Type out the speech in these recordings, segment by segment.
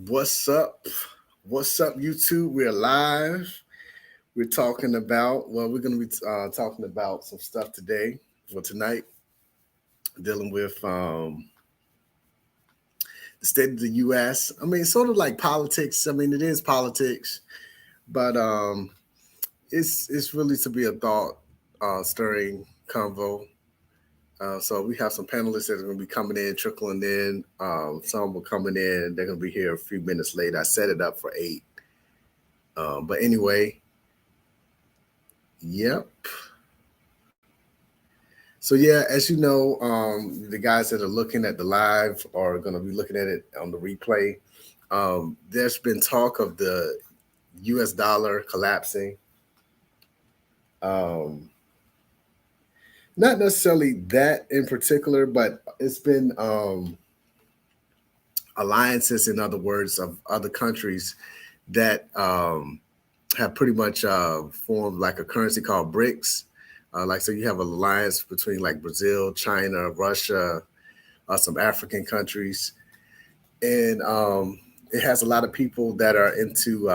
What's up? What's up, YouTube? We're live. We're talking about, we're going to be talking about some stuff today for tonight, dealing with the state of the U.S. I mean, sort of like politics. I mean, it is politics, but it's really to be a thought stirring convo. So we have some panelists that are going to be coming in, trickling in. Some will coming in. They're going to be here a few minutes later. I set it up for 8. But anyway, yep. So yeah, as you know, the guys that are looking at the live are going to be looking at it on the replay. There's been talk of the U.S. dollar collapsing. Not necessarily that in particular, but it's been alliances, in other words, of other countries that have pretty much formed like a currency called BRICS. So you have an alliance between like Brazil, China, Russia, some African countries. And it has a lot of people that are into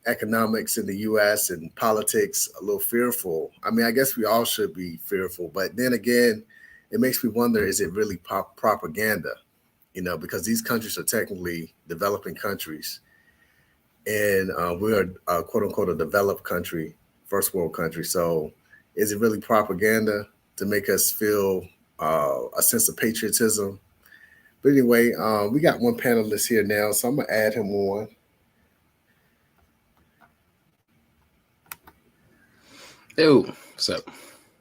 economics in the U.S. and politics a little fearful. I mean, I guess we all should be fearful. But then again, it makes me wonder, is it really propaganda? You know, because these countries are technically developing countries. And we're a quote unquote a developed country, first world country. So is it really propaganda to make us feel a sense of patriotism? But anyway, we got one panelist here now, so I'm going to add him on. Yo, what's up?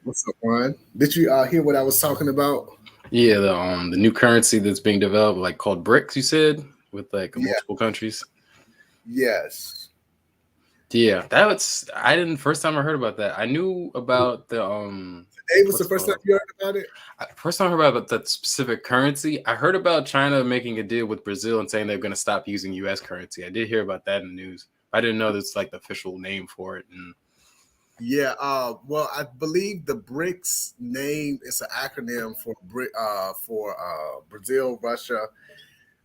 What's up, Ron? Did you hear what I was talking about? Yeah, the new currency that's being developed, like called BRICS, you said, with like multiple countries. Yes. Yeah, first time I heard about that. I knew about the Today was the first time you heard about it? First time I heard about that specific currency. I heard about China making a deal with Brazil and saying they're going to stop using U.S. currency. I did hear about that in the news. I didn't know that's like the official name for it. And yeah, well, I believe the BRICS name is an acronym for Brazil, Russia.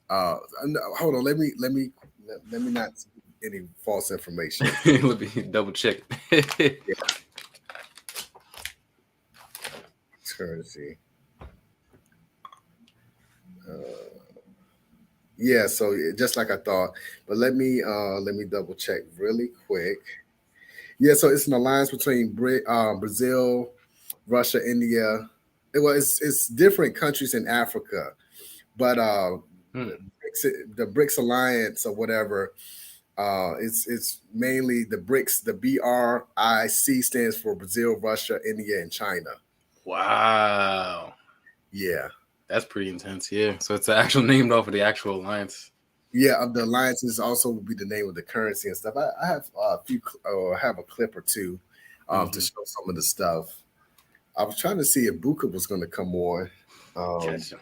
Hold on, let me not any false information. Let me double check. Yeah. Currency. Yeah, so just like I thought, but let me double check really quick. Yeah, so it's an alliance between Brazil, Russia, India. It's different countries in Africa, but the BRICS alliance or whatever. It's mainly the BRICS. The BRIC stands for Brazil, Russia, India, and China. Wow. Yeah. That's pretty intense. Yeah. So it's actually named off of the actual alliance. Yeah, the alliances also will be the name of the currency and stuff. I have have a clip or two to show some of the stuff. I was trying to see if Buka was going to come on. Gotcha.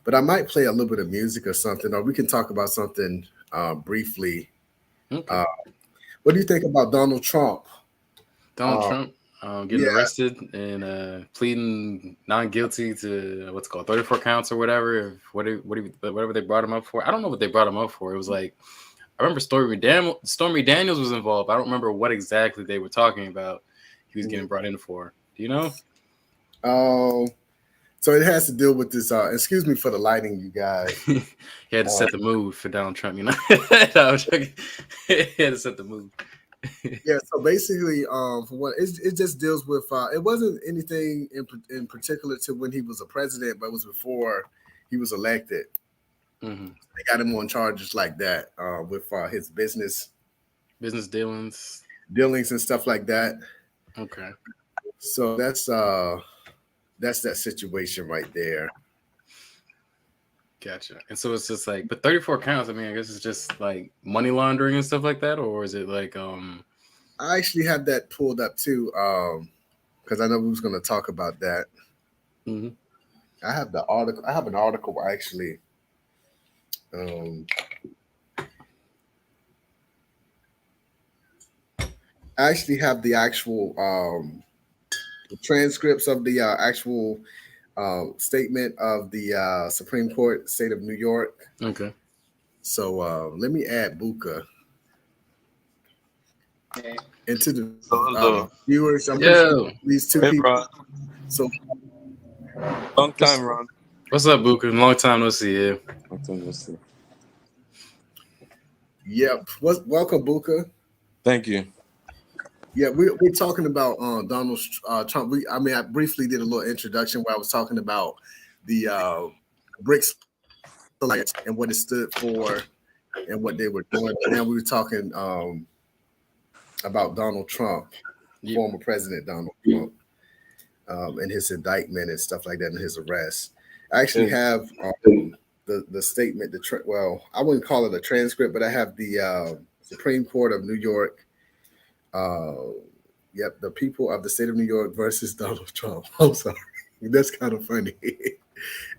But I might play a little bit of music or something, or we can talk about something briefly. Okay. What do you think about Donald Trump? Donald Trump getting arrested and pleading not guilty to what's called 34 counts or whatever. Whatever they brought him up for. I don't know what they brought him up for. It was like, I remember Stormy Daniels was involved. I don't remember what exactly they were talking about. He was getting brought in for. Do you know? So it has to deal with this. Excuse me for the lighting, you guys. He had to set the mood for Donald Trump, you know. He had to set the mood. Yeah, so basically, for what it just deals with. It wasn't anything in particular to when he was a president, but it was before he was elected. Mm-hmm. They got him on charges like that with his business dealings and stuff like that. Okay. So that's that situation right there. Gotcha. And so it's just like, but 34 counts. I mean, I guess it's just like money laundering and stuff like that, or is it like? I actually have that pulled up too, because I know we was going to talk about that. Mm-hmm. I have the article. I have an article actually. I actually have the actual transcripts of the actual statement of the Supreme Court, State of New York. Okay. So let me add Buka into the viewers. I'm Yo. these two people. Ron. So Long time, Ron. What's up, Buka? Long time no see you. Long time no see. Yep. Welcome, Buka. Thank you. Yeah, we're talking about Donald Trump. I briefly did a little introduction where I was talking about the BRICS Alliance and what it stood for and what they were doing. But now we were talking about Donald Trump, former President Donald Trump, and his indictment and stuff like that, and his arrest. I actually have the statement. I wouldn't call it a transcript, but I have the Supreme Court of New York. The people of the state of New York versus Donald Trump. I'm sorry, that's kind of funny.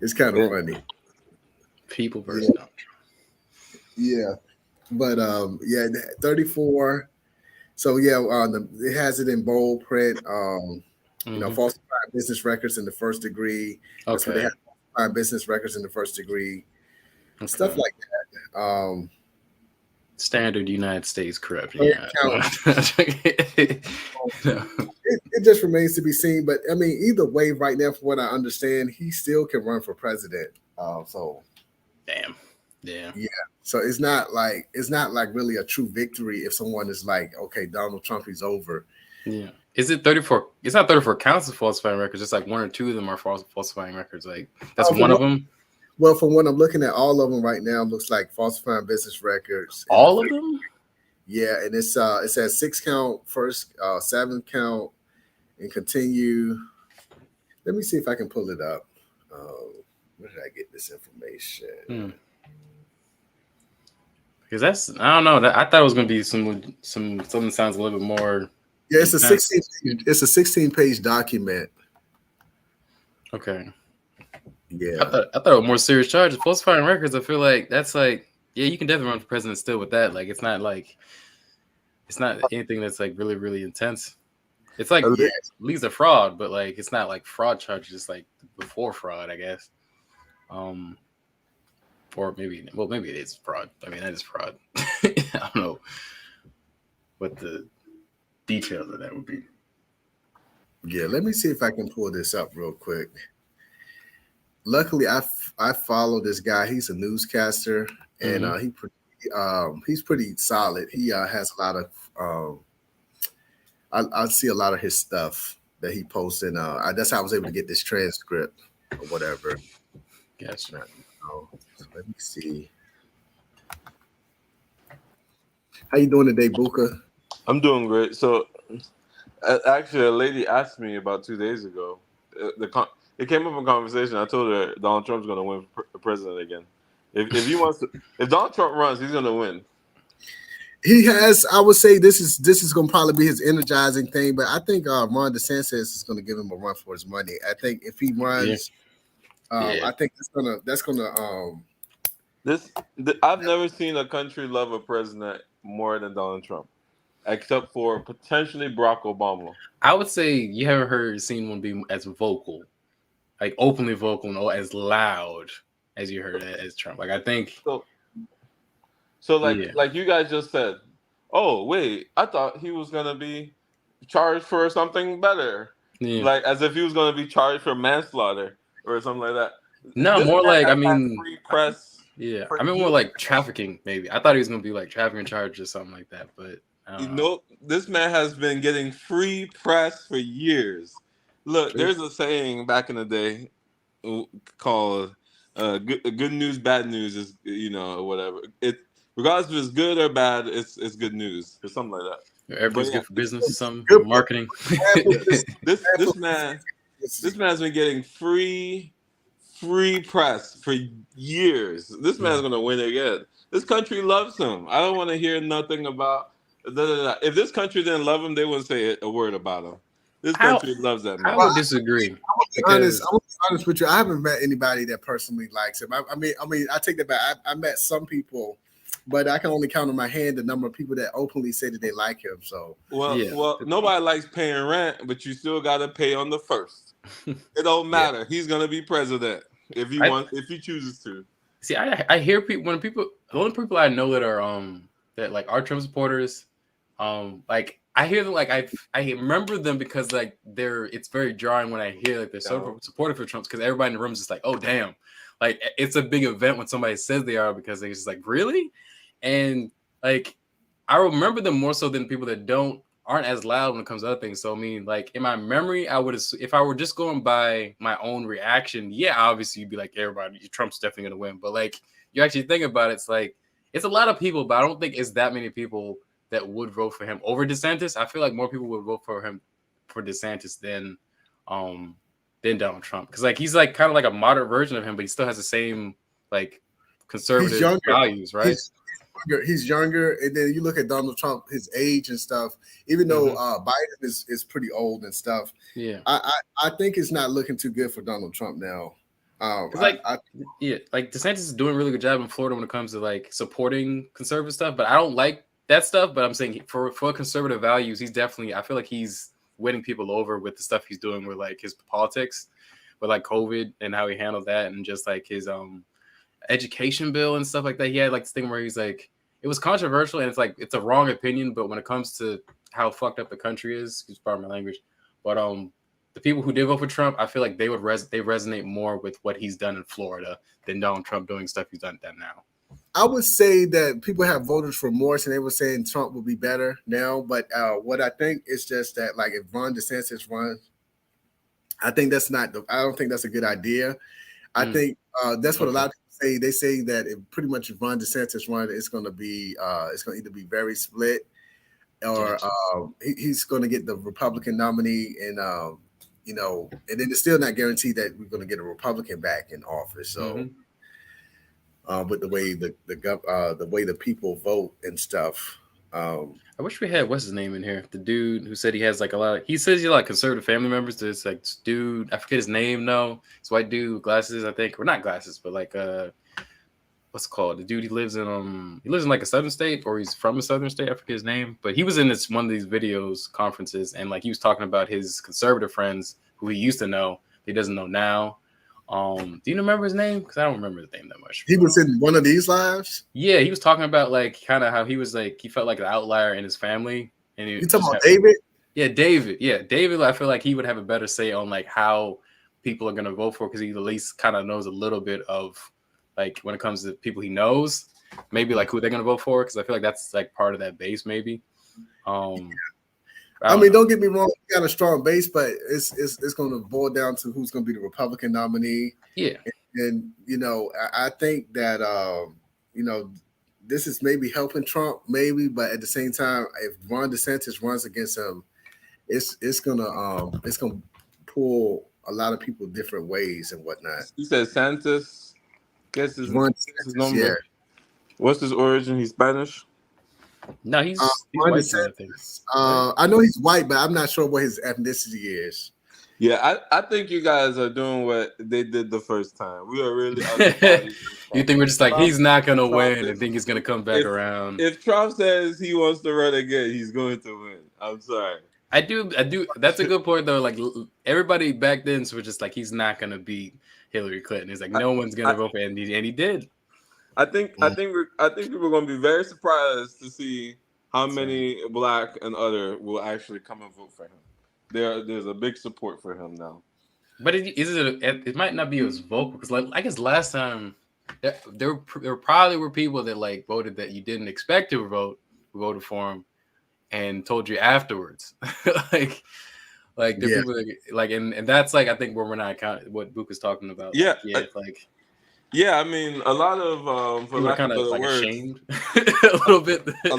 It's kind of funny. People versus Donald Trump. Yeah, but 34. So it has it in bold print. Falsified business records in the first degree. That's what they have. Falsified business records in the first degree. Stuff like that. Standard United States corruption. It just remains to be seen. But I mean, either way, right now, from what I understand, he still can run for president. Damn. Yeah. So it's not like really a true victory if someone is like, okay, Donald Trump is over. Yeah. Is it 34? It's not 34 counts of falsifying records. It's like one or two of them are falsifying records. Like that's one of them. Well, from what I'm looking at, all of them right now looks like falsifying business records. All of them? Yeah, and it says 6 count first, 7 count, and continue. Let me see if I can pull it up. Where did I get this information? Because I don't know. I thought it was going to be something sounds a little bit more. Yeah, it's a 16-page document. Okay. Yeah, I thought it was more serious charges. Falsifying records, I feel like that's like, you can definitely run for president still with that. Like, it's not anything that's like really, really intense. It's like leads to fraud, but like it's not like fraud charges. It's like before fraud, I guess. Or maybe it is fraud. I mean, that is fraud. I don't know what the details of that would be. Yeah, let me see if I can pull this up real quick. Luckily, I follow this guy. He's a newscaster, and he's pretty solid. He has a lot of I see a lot of his stuff that he posts, and that's how I was able to get this transcript or whatever. Gotcha. So let me see. How you doing today, Buka? I'm doing great. So, actually, a lady asked me about 2 days ago. It came up in conversation. I told her Donald Trump's going to win president again. If Donald Trump runs, he's going to win. He has. I would say this is going to probably be his energizing thing. But I think Ron DeSantis is going to give him a run for his money. I think if he runs, I think that's gonna. I've never seen a country love a president more than Donald Trump, except for potentially Barack Obama. I would say you haven't seen one be as vocal, like openly vocal, and as loud as you heard as Trump. Like I think. So like you guys just said, oh wait, I thought he was gonna be charged for something better, like as if he was gonna be charged for manslaughter or something like that. No, more like free press. Yeah, I mean more like trafficking. Maybe I thought he was gonna be like trafficking charges or something like that, but this man has been getting free press for years. Look, there's a saying back in the day called "good news, bad news" is whatever. Regardless if it's good or bad, it's good news or something like that. Everybody's good for business, some marketing. this man's been getting free press for years. This man's gonna win again. This country loves him. I don't want to hear nothing about. If this country didn't love him, they wouldn't say a word about him. This country loves that man. I would disagree. I'm gonna be honest with you. I haven't met anybody that personally likes him. I mean, I take that back. I met some people, but I can only count on my hand the number of people that openly say that they like him. So well, nobody likes paying rent, but you still got to pay on the first. It don't matter. He's gonna be president if he chooses to. See, I hear people the only people I know that are that like are Trump supporters, like I hear them like I remember them because like it's very jarring when I hear like they're so supportive for Trump because everybody in the room is just like, oh damn, like it's a big event when somebody says they are because they're just like really, and like I remember them more so than people that aren't as loud when it comes to other things. So I mean, like in my memory, I would if I were just going by my own reaction, yeah, obviously you'd be like everybody, Trump's definitely gonna win. But like you actually think about it, it's like it's a lot of people, but I don't think it's that many people that would vote for him over DeSantis. I feel like more people would vote for him for DeSantis than Donald Trump because like he's like kind of like a moderate version of him, but he still has the same like conservative values, right? He's younger, and then you look at Donald Trump, his age and stuff. Even though Biden is pretty old and stuff, yeah, I think it's not looking too good for Donald Trump now. Like DeSantis is doing a really good job in Florida when it comes to like supporting conservative stuff, but I don't like that stuff. But I'm saying for conservative values, he's definitely. I feel like he's winning people over with the stuff he's doing with like his politics, with like COVID and how he handled that, and just like his education bill and stuff like that. He had like this thing where he's like, it was controversial and it's like it's a wrong opinion, but when it comes to how fucked up the country is, excuse pardon my language, but the people who did vote for Trump, I feel like they would they resonate more with what he's done in Florida than Donald Trump doing stuff he's done now. I would say that people have voted for Morris and they were saying Trump will be better now, but what I think is just that like if Ron DeSantis runs, I think I don't think that's a good idea. I think that's what a lot of people say. They say that if pretty much if Ron DeSantis runs, it's going to either be very split or he's going to get the Republican nominee, and and then it's still not guaranteed that we're going to get a Republican back in office. So, with the way the way the people vote and stuff. I wish we had what's his name in here. The dude who said he has like a lot. He says he like conservative family members. There's like this dude. I forget his name. No, it's white dude with glasses. I think, or not glasses, but like what's it called? The dude he lives in like a southern state, or he's from a southern state. I forget his name, but he was in one of these videos conferences, and like he was talking about his conservative friends who he used to know, he doesn't know now. Do you remember his name? Because I don't remember his name that much. He was in one of these lives. Yeah, he was talking about like kind of how he was like he felt like an outlier in his family. And you talking about David? Yeah, David. Yeah, David. I feel like he would have a better say on like how people are gonna vote for because he at least kind of knows a little bit of like when it comes to people he knows, maybe like who they're gonna vote for. Because I feel like that's like part of that base, maybe. I mean, don't get me wrong, he got a strong base, but it's going to boil down to who's going to be the Republican nominee. Yeah, and I think that this is maybe helping Trump, maybe, but at the same time, if Ron DeSantis runs against him, it's gonna pull a lot of people different ways and whatnot. He said Santos. Guess his number. Yeah. What's his origin? He's Spanish. No, he's white. I know he's white, but I'm not sure what his ethnicity is. Yeah, I think you guys are doing what they did the first time. We are really. You think we're just like he's not gonna win and think he's gonna come back around? If Trump says he wants to run again, he's going to win. I'm sorry. I do. That's a good point though. Like everybody back then was just like he's not gonna beat Hillary Clinton. It's like no one's gonna vote for him, and he did. I think people are going to be very surprised to see how many black and other will actually come and vote for him. There's a big support for him now. But it might not be as vocal because like I guess last time there probably were people that like voted that you didn't expect to vote who voted for him and told you afterwards. like there are people that, like and that's like I think where we're not counting what Buka's talking about. Yeah, like. Yeah, I mean, a lot of for lack of better words, ashamed a little bit. a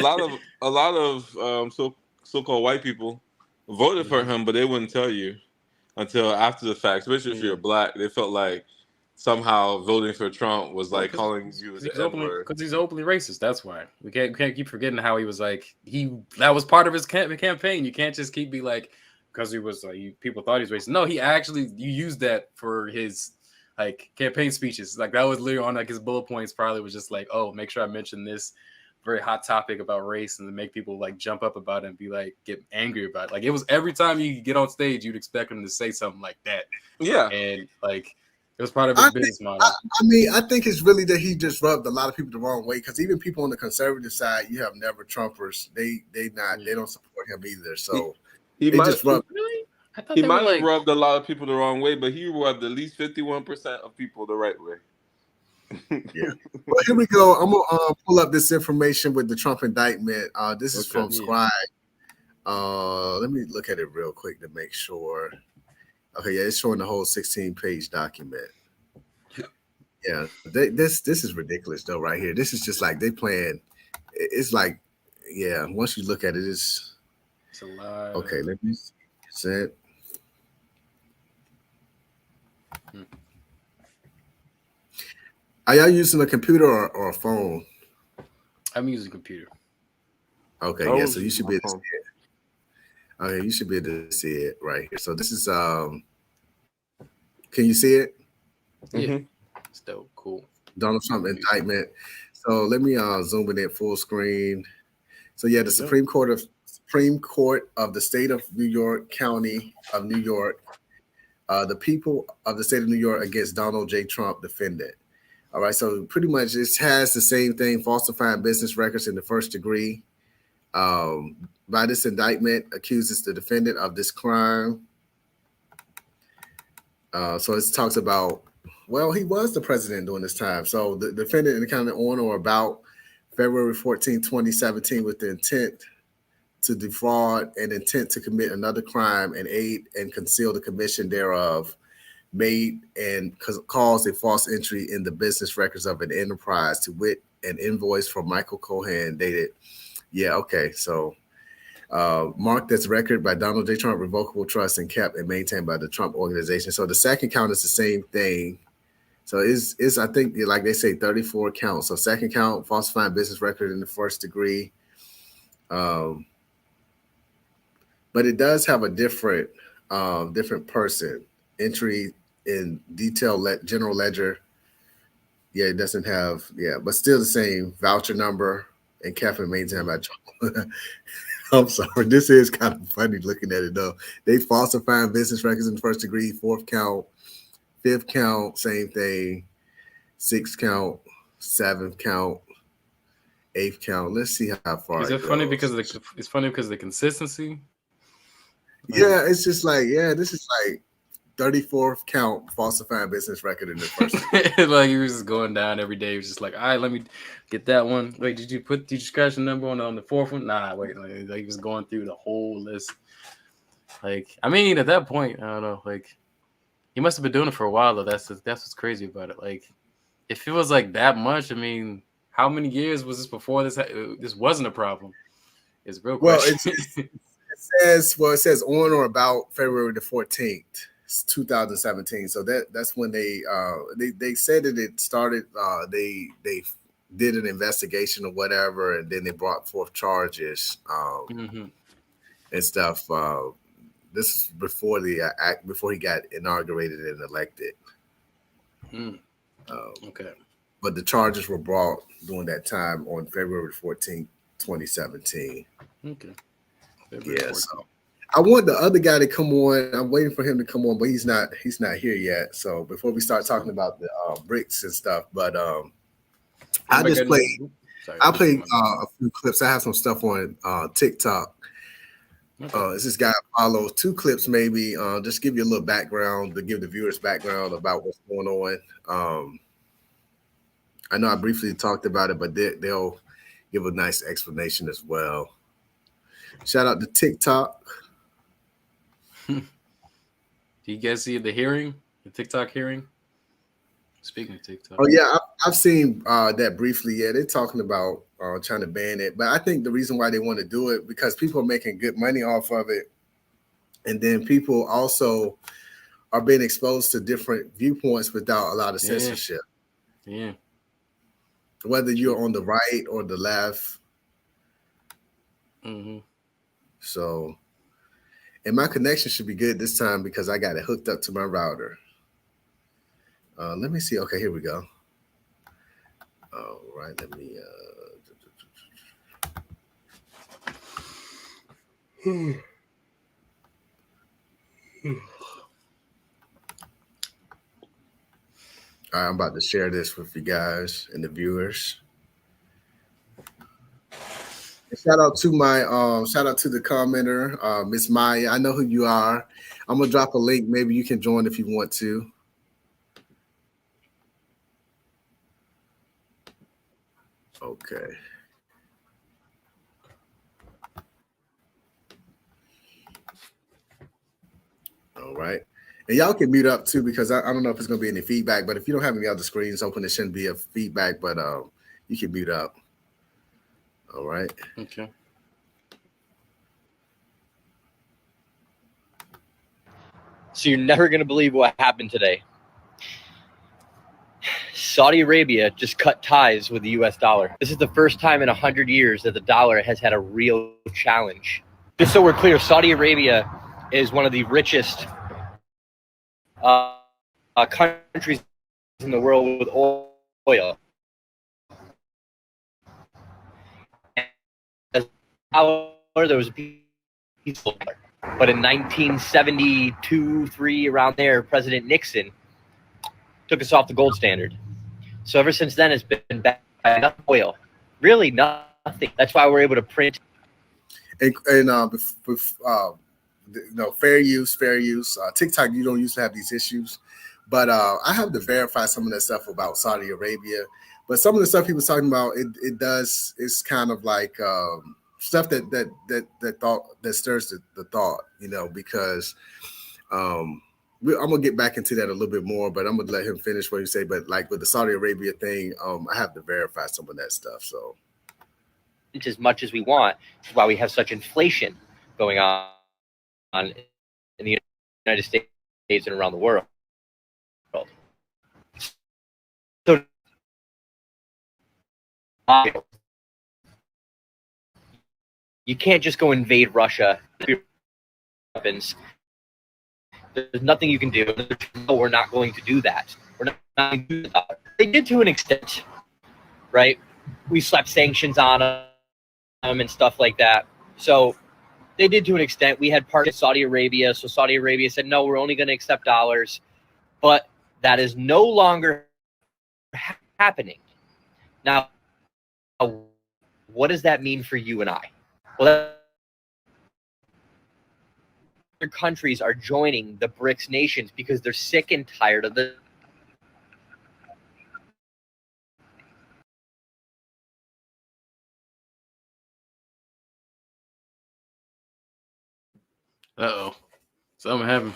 lot of so-called white people voted for him, but they wouldn't tell you until after the fact. Especially if you're black, they felt like somehow voting for Trump was like calling you the N-word. Because he's openly racist. That's why we can't keep forgetting how he was like that was part of his campaign. You can't just keep be like because he was like people thought he was racist. No, he actually you used that for his. Like campaign speeches, like that was literally on like his bullet points. Probably was just like, oh, make sure I mention this very hot topic about race and to make people like jump up about it and be like get angry about it. Like it was every time you get on stage, you'd expect him to say something like that. Yeah, and like It was part of his business model. I mean, I think it's really that he just rubbed a lot of people the wrong way, because even people on the conservative side, you have never Trumpers. They don't support him either. So he might just rubbed. Really? I thought he might have rubbed a lot of people the wrong way, but he rubbed at least 51% of people the right way. Yeah. Well, here we go. I'm gonna pull up this information with the Trump indictment. This is from Scribe. Let me look at it real quick to make sure. Okay, yeah, it's showing the whole 16-page document. Yeah, this is ridiculous though, right here. This is just like they playing. It's like, yeah. Once you look at it, it's a lot. Okay, let me see. Are y'all using a computer or a phone? I'm using a computer. Okay, yeah. So you should be able to see it. Okay, you should be able to see it right here. So this is Can you see it? Yeah, it's dope. Cool. Donald Trump indictment. So let me zoom it in full screen. So yeah, the Supreme Court of the state of New York, County of New York, the people of the state of New York against Donald J. Trump, defendant. All right, so pretty much it has the same thing: falsifying business records in the first degree. By this indictment, accuses the defendant of this crime. So it talks about, well, he was the president during this time. So the defendant encountered on or about February 14, 2017, with the intent to defraud and intent to commit another crime and aid and conceal the commission thereof, made and caused a false entry in the business records of an enterprise, to wit, an invoice from Michael Cohen dated. Yeah, okay. So marked as record by Donald J. Trump, revocable trust, and kept and maintained by the Trump organization. So the second count is the same thing. So is I think, like they say, 34 counts. So second count, falsifying business record in the first degree. But it does have a different person. Entry in detail general ledger. Yeah, it doesn't have, but still the same voucher number and kept and maintained by Trump. I'm sorry. This is kind of funny looking at it though. They falsifying business records in the first degree, fourth count, fifth count, same thing, sixth count, seventh count, eighth count. Let's see how far. Is it funny because it's funny because of the consistency? Yeah, it's just like, this is like 34th count falsifying business record in the first. Like he was just going down every day. He was just like, all right, let me get that one. Wait, did you scratch the number on the fourth one? Nah, wait. Like he was going through the whole list. Like, I mean, at that point, I don't know. Like, he must have been doing it for a while though. That's what's crazy about it. Like, if it was like that much, I mean, how many years was this before this wasn't a problem? It's real question. Well, it says on or about February the 14th. 2017. So that's when they said that it started. They did an investigation or whatever, and then they brought forth charges and stuff. This is before before he got inaugurated and elected. Okay. But the charges were brought during that time on February 14th, 2017. Okay. Yeah. So I want the other guy to come on. I'm waiting for him to come on, but he's not here yet. So before we start talking about the BRICS and stuff, but I played a few clips. I have some stuff on TikTok. It's this guy follows 2 clips, maybe just give you a little background, to give the viewers background about what's going on. I know I briefly talked about it, but they'll give a nice explanation as well. Shout out to TikTok. Do you guys see the TikTok hearing? Speaking of TikTok. Oh yeah, I've seen that briefly. Yeah, they're talking about trying to ban it, but I think the reason why they want to do it because people are making good money off of it, and then people also are being exposed to different viewpoints without a lot of censorship. Yeah. Whether you're on the right or the left. So. And my connection should be good this time because I got it hooked up to my router. Let me see. Okay, here we go. All right, let me. I'm about to share this with you guys and the viewers. And shout out to the commenter, Miss Maya. I know who you are. I'm gonna drop a link. Maybe you can join if you want to. Okay. All right. And y'all can mute up too, because I don't know if it's gonna be any feedback, but if you don't have any other screens open, it shouldn't be a feedback, but you can mute up. All right. Okay. So you're never going to believe what happened today. Saudi Arabia just cut ties with the US dollar. This is the first time in 100 years that the dollar has had a real challenge. Just so we're clear, Saudi Arabia is one of the richest countries in the world with oil. As there was a peaceful dollar. But in 1972, 3, around there, President Nixon took us off the gold standard. So ever since then, it's been back oil. Really nothing. That's why we're able to print. And fair use. TikTok, you don't used to have these issues, but I have to verify some of that stuff about Saudi Arabia. But some of the stuff he was talking about, it's kind of like stuff that stirs the thought, because I'm gonna get back into that a little bit more, but I'm gonna let him finish what you say. But like with the Saudi Arabia thing, I have to verify some of that stuff. So as much as we want, which is why we have such inflation going on in the United States and around the world. So you can't just go invade Russia. Weapons. There's nothing you can do. No, we're not going to do that. We're not going to do that. They did to an extent, right? We slapped sanctions on them and stuff like that. So they did to an extent. We had part of Saudi Arabia. So Saudi Arabia said, no, we're only going to accept dollars. But that is no longer happening. Now, what does that mean for you and I? Well, other countries are joining the BRICS nations because they're sick and tired of the Something happened.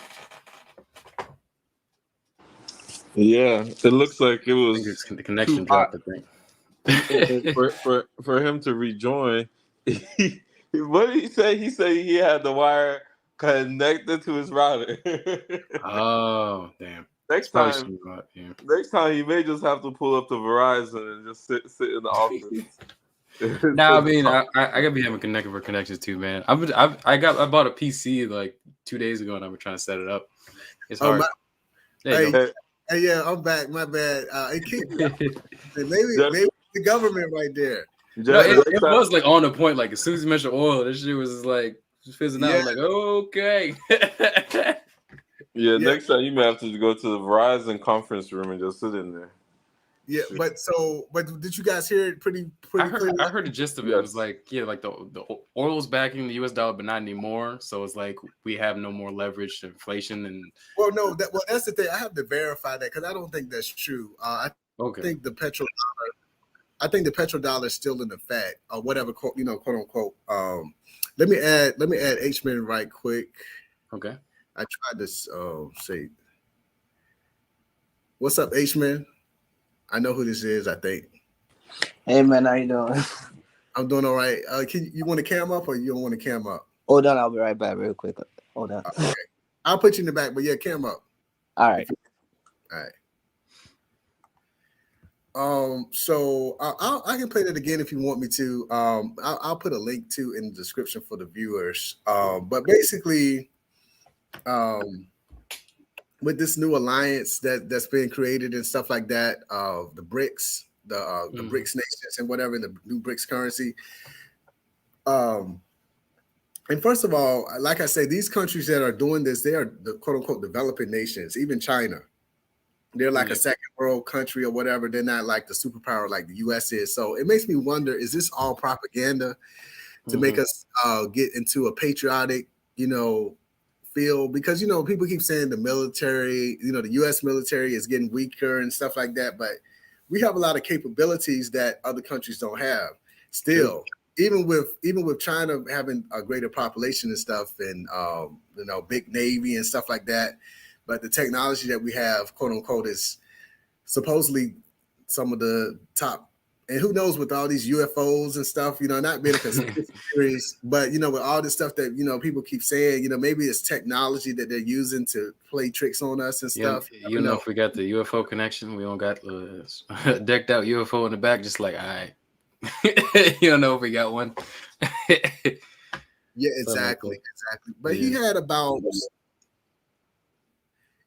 Yeah, it looks like it I was think it's the connection dropped, I think. for him to rejoin. What did he say? He said he had the wire connected to his router. Oh, damn. Next time he may just have to pull up to Verizon and just sit in the office. Nah, I mean, I gotta be having connections too, man. I bought a PC like 2 days ago, and I've been trying to set it up. It's hard. Hey, yeah, I'm back. My bad. Maybe the government right there. No, it was like on the point. Like as soon as you mentioned oil, this shit was just like just fizzing out. Like, okay. Yeah, next time you may have to go to the Verizon conference room and just sit in there. Yeah, but did you guys hear it pretty clearly? I heard the gist of it. It was like, like the oil's backing the US dollar, but not anymore. So it's like we have no more leverage to inflation. And that's the thing. I have to verify that because I don't think that's true. I think the petrodollar is still in effect, or whatever, quote unquote. Let me add Hman right quick. Okay. I tried to say, what's up, Hman? I know who this is, I think. Hey, man, how you doing? I'm doing all right. You want to cam up or you don't want to cam up? Hold on, I'll be right back real quick. Hold on. Okay. I'll put you in the back, but yeah, cam up. All right. So I can play that again if you want me to. I'll put a link to in the description for the viewers. But basically, with this new alliance that's been created and stuff like that, the BRICS, the BRICS nations and whatever, the new BRICS currency. And first of all, like I say, these countries that are doing this, they are the quote unquote developing nations, even China. They're like a second world country or whatever. They're not like the superpower like the U.S. is. So it makes me wonder: is this all propaganda to make us get into a patriotic, feel? Because people keep saying the military, the U.S. military is getting weaker and stuff like that, but we have a lot of capabilities that other countries don't have. Still, even with China having a greater population and stuff, and big navy and stuff like that, but the technology that we have, quote unquote, is supposedly some of the top. And who knows with all these UFOs and stuff, not being a conspiracy theories, but with all this stuff that people keep saying, maybe it's technology that they're using to play tricks on us and stuff. If we got the UFO connection, we don't got decked out UFO in the back, just like, all right. You don't know if we got one. Yeah, exactly. But he had about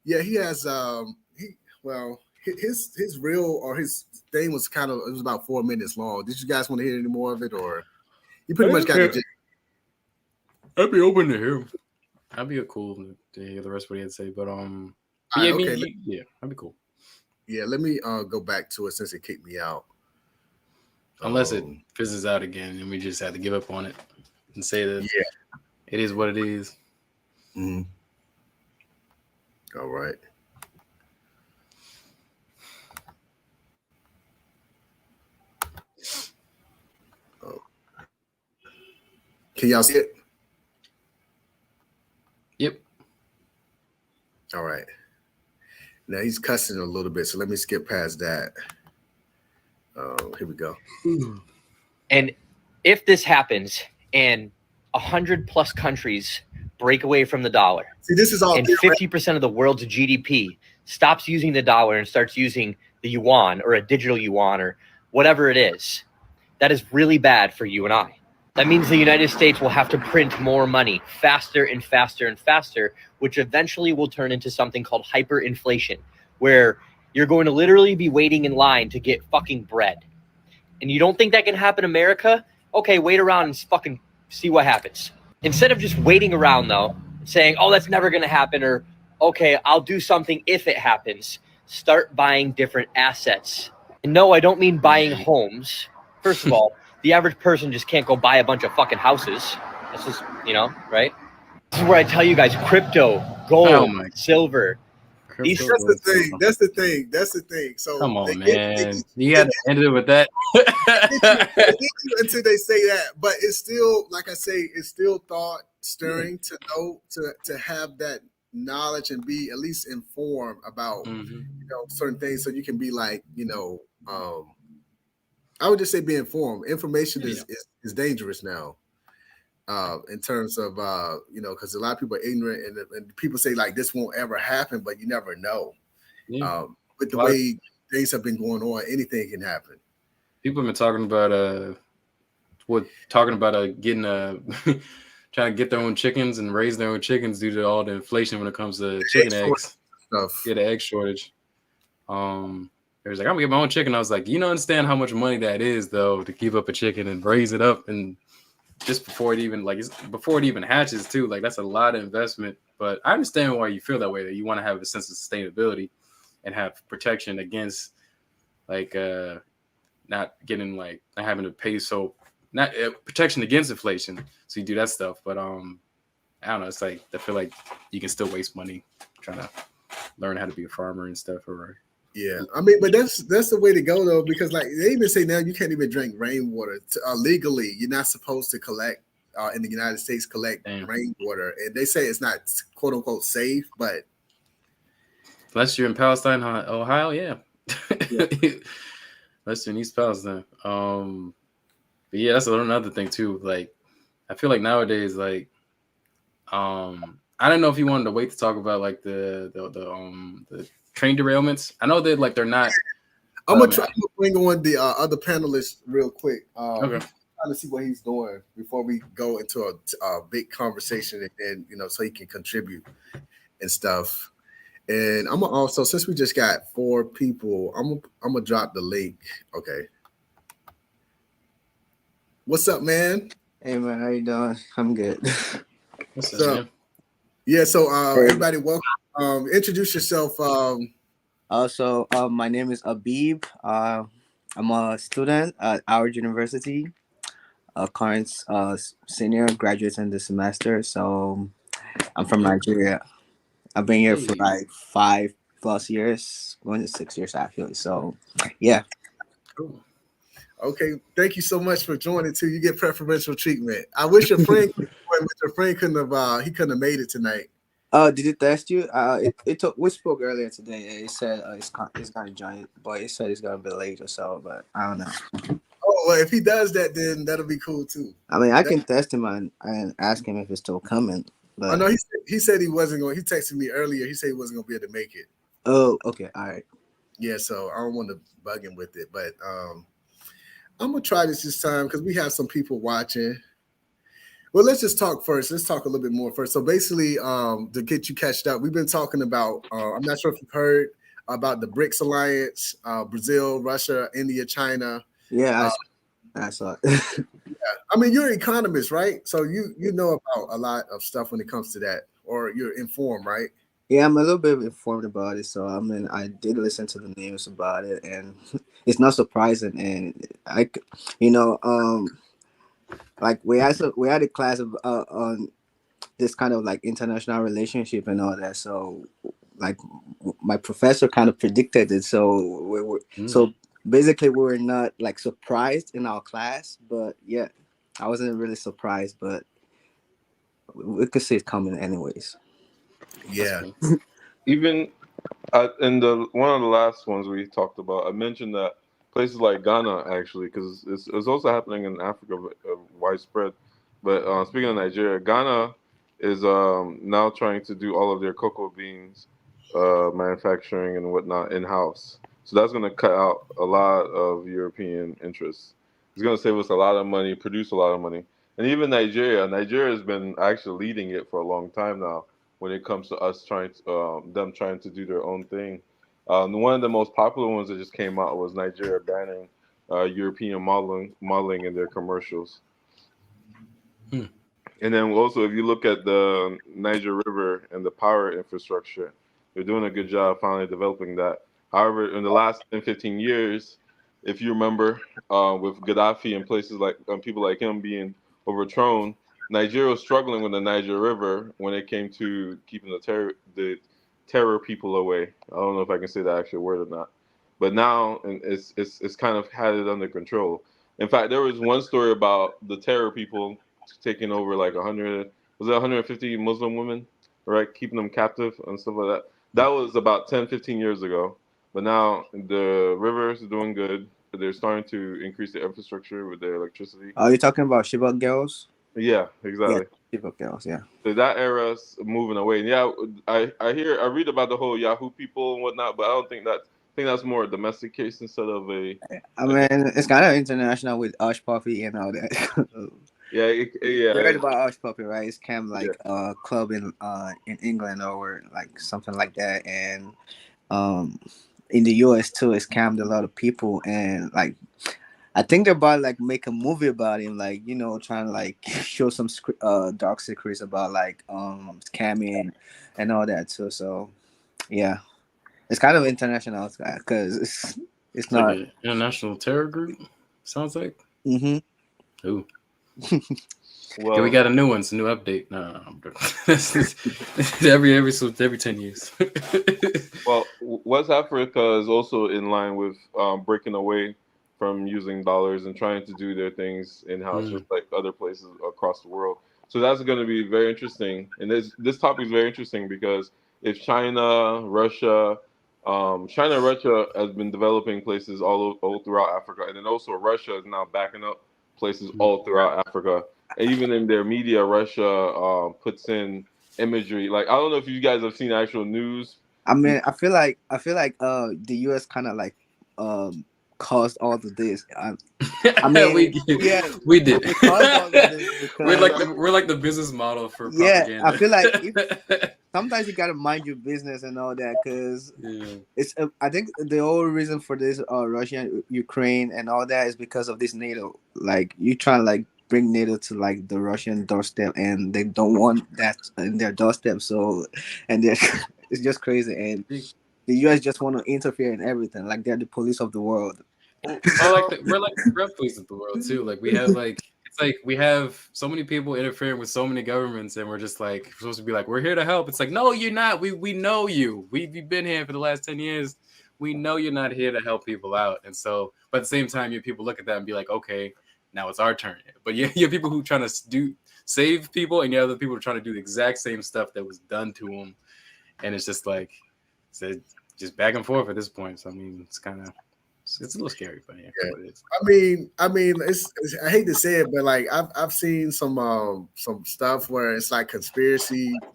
he has his reel or his thing was it was about 4 minutes long. Did you guys want to hear any more of it, or you pretty much got the? I'd be open to hear. I'd be cool to hear the rest of what he had to say, but that'd be cool. Yeah, let me go back to it since it kicked me out. Unless it fizzes out again and we just have to give up on it and say that it is what it is. Mm-hmm. All right. Oh. Can y'all see it? Yep. All right. Now he's cussing a little bit, so let me skip past that. Here we go. And if this happens and 100+ countries break away from the dollar, see, this is all, and 50% of the world's GDP stops using the dollar and starts using the yuan or a digital yuan or whatever it is, that is really bad for you and I. That means the United States will have to print more money faster and faster and faster, which eventually will turn into something called hyperinflation, where you're going to literally be waiting in line to get fucking bread. And you don't think that can happen in America? Okay, wait around and fucking see what happens. Instead of just waiting around, though, saying, oh, that's never going to happen, or, okay, I'll do something if it happens, start buying different assets. And no, I don't mean buying homes. First of all, the average person just can't go buy a bunch of fucking houses. That's just, right? This is where I tell you guys, crypto, gold, silver. That's the thing. So come on, man. You got to end it with that. Until they say that, but it's still, like I say, it's still thought stirring to know to have that knowledge and be at least informed about certain things, so you can be like, I would just say be informed. Information is dangerous now. In terms of because a lot of people are ignorant, and people say like this won't ever happen, but you never know. With the way things have been going on, anything can happen. People have been talking about getting trying to get their own chickens and raise their own chickens due to all the inflation when it comes to chicken eggs. Yeah, the egg shortage. It was like, I'm gonna get my own chicken. I was like, you don't understand how much money that is, though, to keep up a chicken and raise it up, and just before it even hatches too. Like, that's a lot of investment. But I understand why you feel that way, that you want to have a sense of sustainability and have protection against not getting not having to pay protection against inflation. So you do that stuff. But I don't know, it's like I feel like you can still waste money trying to learn how to be a farmer and stuff. Yeah, I mean, but that's the way to go, though, because like they even say now you can't even drink rainwater legally. You're not supposed to collect in the United States rainwater, and they say it's not quote unquote safe, but unless you're in Palestine, Ohio, yeah. Unless you're in East Palestine. But yeah, that's another thing too. Like, I feel like nowadays, like, I don't know if you wanted to wait to talk about like the train derailments. I know that like they're not. I'm gonna bring on the other panelists real quick. Okay. Trying to see what he's doing before we go into a big conversation, and so he can contribute and stuff. And I'm gonna also, since we just got 4 people, I'm gonna drop the link. Okay. What's up, man? Hey man, how you doing? I'm good. What's up, man? Yeah. So everybody, welcome. Introduce yourself. Also, my name is Abib. I'm a student at Howard University, current senior graduate in the semester. So I'm from Nigeria. I've been here for Hey, like 5+ years, going to 6 years actually. So, yeah. cool. Okay, thank you so much for joining too. You get preferential treatment. I wish your friend, but your friend couldn't have. He couldn't have made it tonight. Did it test you? It took, we spoke earlier today. It said it's gonna join, but it said it's gonna be late or so. But I don't know. Oh well, if he does that, then that'll be cool too. I mean, I That, can test him and ask him if it's still coming. I But know he said he wasn't going. He texted me earlier. He said he wasn't going to be able to make it. oh, okay, all right. Yeah, so I don't want to bug him with it, but I'm gonna try this time because we have some people watching. Well, let's just talk first. Let's talk a little bit more first. So basically, to get you catched up, we've been talking about. I'm not sure if you've heard about the BRICS alliance: Brazil, Russia, India, China. Yeah, I saw it. I mean, you're an economist, right? So you know about a lot of stuff when it comes to that, or you're informed, right? Yeah, I'm a little bit informed about it. So I mean, I did listen to the news about it, and it's not surprising. And you know, like we had a class of on this kind of like international relationship and all that. So like my professor kind of predicted it. So so basically we were not like surprised in our class, but yeah, I wasn't really surprised, but we could see it coming anyways. Yeah, Cool. Even in the one of the last ones we talked about, I mentioned that places like Ghana actually, because it's also happening in Africa, widespread. But speaking of Nigeria, Ghana is now trying to do all of their cocoa beans manufacturing and whatnot in house. So that's going to cut out a lot of European interests. It's going to save us a lot of money, produce a lot of money, and even Nigeria. Nigeria has been actually leading it for a long time now when it comes to us trying to them trying to do their own thing. One of the most popular ones that just came out was Nigeria banning European modeling in their commercials. Hmm. And then also, if you look at the Niger River and the power infrastructure, they're doing a good job finally developing that. However, in the last 10, 15 years, if you remember, with Gaddafi and places like people like him being overthrown, Nigeria was struggling with the Niger River when it came to keeping the terror people away. I don't know if I can say that actual word or not, but now it's kind of had it under control. In fact, there was one story about the terror people taking over like 100, was it 150 Muslim women, right? Keeping them captive and stuff like that. That was about 10, 15 years ago. But now the rivers are doing good. They're starting to increase the infrastructure with their electricity. Are you talking about Shiba girls? Yeah, Yeah, exactly. Shiba girls. Yeah. So that era's moving away. And yeah, I read about the whole Yahoo people and whatnot, but I think that's more a domestic case instead of I mean, it's kind of international with Hush Puppy and all that. yeah, You heard yeah, about Hush Puppy, right? It's kind of yeah. like a club in England or like something like that, and um in the US too. It's scammed a lot of people, and like I think they're about to, like make a movie about him, like trying to like show some dark secrets about like scamming and all that too. So yeah, it's kind of international because it's It's like not. an international terror group. Sounds like. Mm-hmm. Ooh. Okay, we Well, got a new one. It's a new update. No, I'm every 10 years. Well, West Africa is also in line with breaking away from using dollars and trying to do their things in house, just like other places across the world. So that's going to be very interesting. And this topic is very interesting because if China and Russia has been developing places all throughout Africa, and then also Russia is now backing up places all throughout Africa. And even in their media, Russia puts in imagery. Like I don't know if you guys have seen actual news. I mean, I feel like the US kind of like caused all of this. I mean, yeah, we did. they caused all of this because we're like the business model for yeah, propaganda. I feel like sometimes you gotta mind your business and all that because Yeah. it's I think the whole reason for this Russia, Ukraine, and all that is because of this NATO. Like you trying to like bring NATO to like the Russian doorstep, and they don't want that in their doorstep. So, and they're, it's just crazy. And the US just want to interfere in everything, like they're the police of the world. We're like the drug police of the world too. Like we have it's like we have so many people interfering with so many governments, and we're just like supposed to be like, we're here to help. It's like, no, you're not. We know you. We've been here for the last 10 years. We know you're not here to help people out. And so, but at the same time, your people look at that and be like, okay, now it's our turn. But you have people who are trying to save people, and you have other people who are trying to do the exact same stuff that was done to them. And it's just like, just back and forth at this point. So I mean, it's kind of. It's a little scary, but yeah. I mean, it's I hate to say it, but like I've seen some stuff where it's like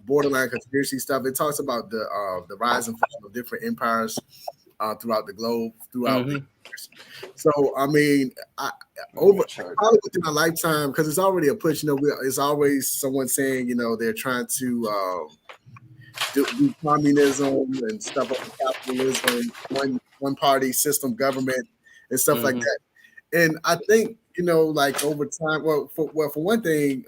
borderline conspiracy stuff. It talks about the rise and fall of different empires throughout the globe, throughout the years. So I mean, probably within a lifetime, because it's already a push. You know, it's always someone saying, you know, they're trying to do communism and stuff like capitalism, one party system government and stuff like that. And I think, you know, like over time, for one thing,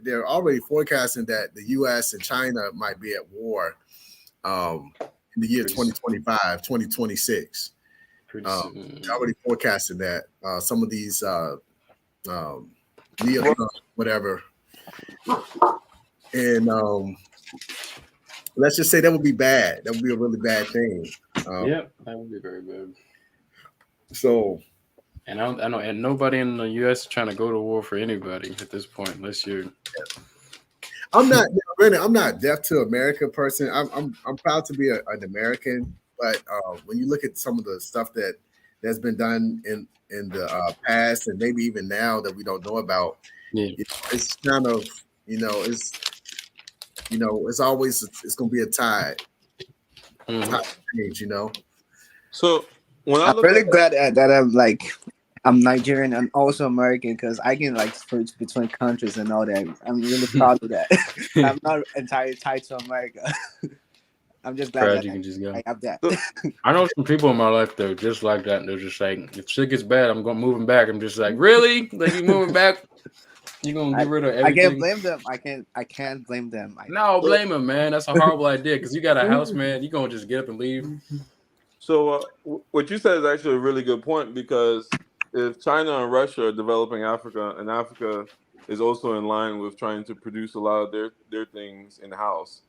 they're already forecasting that the U.S. and China might be at war in the year 2025, 2026. They're already forecasting that some of these neocons, whatever, and let's just say that would be bad. That would be a really bad thing. Yeah, that would be very bad. So, and I know, and nobody in the U.S. is trying to go to war for anybody at this point, unless you're. I'm not deaf to America person. I'm proud to be an American, but when you look at some of the stuff that's been done in the past and maybe even now that we don't know about, it's kind of it's always going to be a tide. Change, you know. So when I'm really glad that I'm Nigerian and also American, because I can like switch between countries and all that. I'm really proud of that. I'm not entirely tied to America. I'm just glad that you can just go. I have that. I know some people in my life that are just like that. They're just like, if shit gets bad, I'm moving back. I'm just like, really? Like, you moving back? You gonna get rid of everything? I can't blame them. I can't blame them. No, blame them, man. That's a horrible idea, because you got a house, man. You gonna just get up and leave. So what you said is actually a really good point, because if China and Russia are developing Africa, and Africa is also in line with trying to produce a lot of their things in house,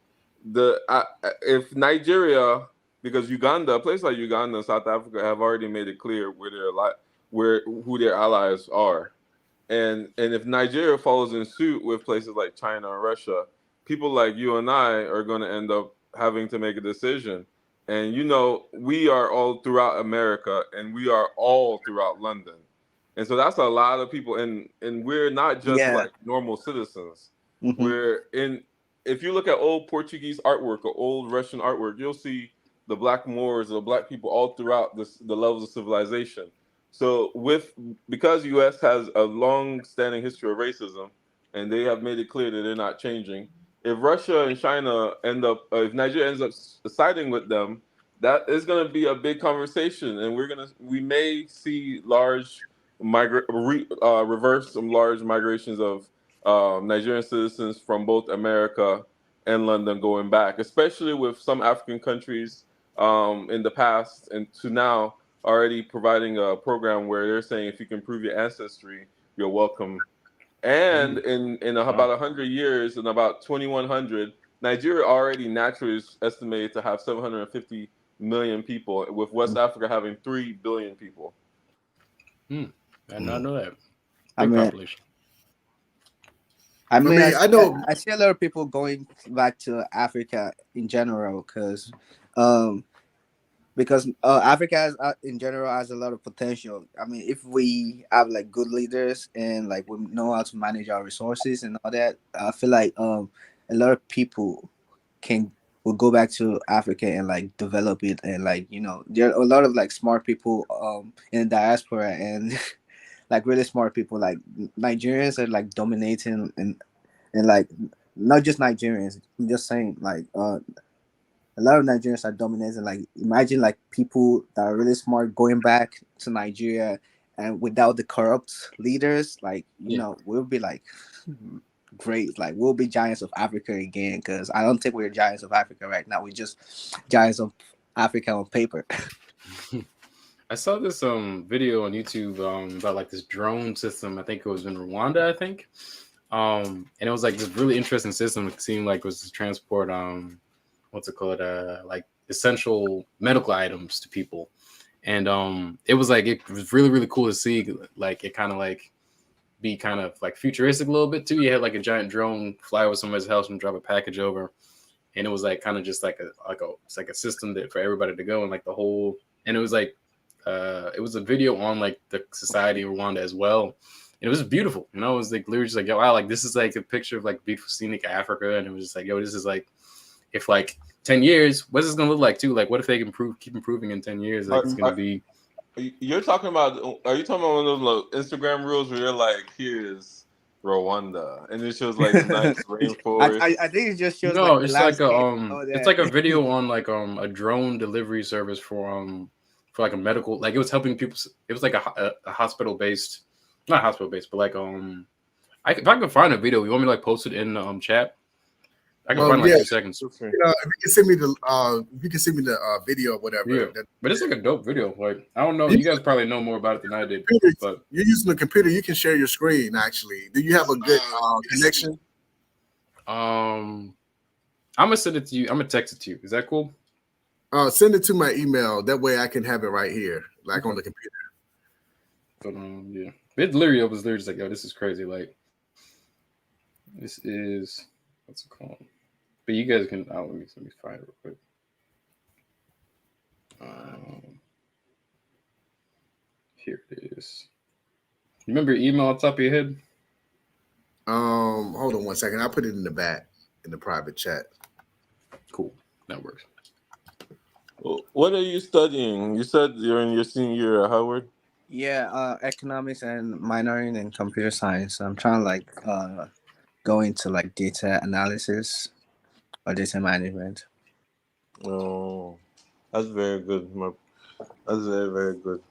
if Nigeria, because Uganda, a place like Uganda, South Africa have already made it clear who their allies are. And if Nigeria follows in suit with places like China and Russia, people like you and I are going to end up having to make a decision. And, you know, we are all throughout America, and we are all throughout London. And so that's a lot of people. And we're not just like normal citizens. If you look at old Portuguese artwork or old Russian artwork, you'll see the Black Moors, the Black people all throughout the levels of civilization. So because U.S. has a long-standing history of racism, and they have made it clear that they're not changing, if Russia and China if Nigeria ends up siding with them, that is going to be a big conversation, and we may see reverse some large migrations of Nigerian citizens from both America and London going back, especially with some African countries in the past and to now already providing a program where they're saying if you can prove your ancestry, you're welcome. And in about 100 years, in about 2100, Nigeria already naturally is estimated to have 750 million people, with West Africa having 3 billion people. I did not know that. Population. I know. I see a lot of people going back to Africa in general because Africa in general has a lot of potential. I mean, if we have like good leaders and like we know how to manage our resources and all that, I feel like a lot of people will go back to Africa and like develop it, and like, you know, there are a lot of like smart people in the diaspora and like really smart people. Like Nigerians are like dominating and like not just Nigerians. I'm just saying like a lot of Nigerians are dominating. Like imagine like people that are really smart going back to Nigeria, and without the corrupt leaders, like you know, we'll be like great. Like we'll be giants of Africa again, because I don't think we're giants of Africa right now. We're just giants of Africa on paper. I saw this video on YouTube about like this drone system. I think it was in Rwanda, I think. And it was like this really interesting system. It seemed like it was to transport what's it called? Like essential medical items to people. And it was really, really cool to see. Like it kind of like be kind of like futuristic a little bit too. You had like a giant drone fly over somebody's house and drop a package over. And it was like kind of just like a system that for everybody to go and like the whole, and it was like it was a video on like the society of Rwanda as well. And it was beautiful. You know, it was like literally just like, yo, wow, like this is like a picture of like beautiful scenic Africa. And it was just like, yo, this is like, if like 10 years, what's this gonna look like too? Like what if they can keep improving in 10 years? Like it's gonna be. You're talking about, are you talking about one of those like, Instagram reels where you're like, here's Rwanda, and it shows like nice rainforest? I think it just shows. No, like it's like it's like a video on like a drone delivery service for like a medical, like it was helping people. It was like a hospital based, not hospital based, but like if I can find a video, you want me to like post it in the chat? I can find like 2 seconds. If you can send me the video or whatever. Yeah, but it's like a dope video. Like I don't know, you guys probably know more about it than I did. But you're using the computer, you can share your screen. Actually, do you have a good connection? I'm gonna send it to you. I'm gonna text it to you. Is that cool? Send it to my email. That way I can have it right here, like on the computer. But yeah, it literally was just like, yo, this is crazy. Like this is what's it called? But you guys can. Let me find it real quick. Here it is. You remember your email on top of your head? Hold on 1 second. I'll put it in the back in the private chat. Cool. That works. What are you studying? You said you're in your senior year at Howard? Yeah, economics and minoring in computer science. I'm trying to like go into like data analysis or data management. Oh, that's very good. That's very, very good.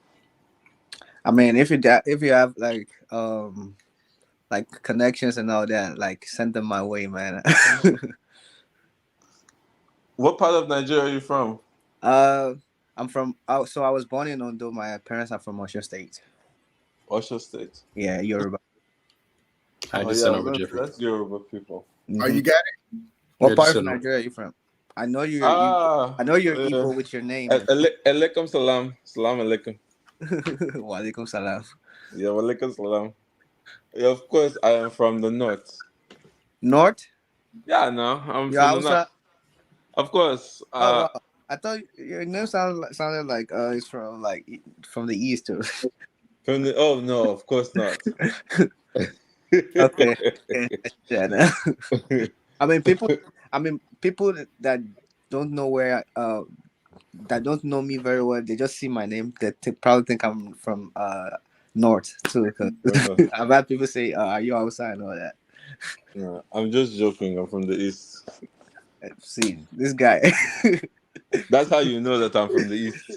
I mean, if you have like connections and all that, like send them my way, man. What part of Nigeria are you from? I'm from. So I was born in Ondo. My parents are from Osho State. Osho State. Yeah, Yoruba. I just sent over Jaffre. That's Yoruba people. Mm-hmm. Oh, you got it? What part of Nigeria are you from? I know you're. I know you're Igbo with your name. Alaikum salam. Salam alaikum. Wa alaikum salam. Yeah, wa alaikum salam. Yeah, of course, I am from the north. North? Yeah, no, I'm from the north. Of course. Wow. I thought your name sounded like it's from the east too. Oh no, of course not. Okay. Yeah. I mean, people that don't know where that don't know me very well. They just see my name. They probably think I'm from north too. Because I've had people say, "Are you outside?" and all that. No, I'm just joking. I'm from the east. See this guy. That's how you know that I'm from the east.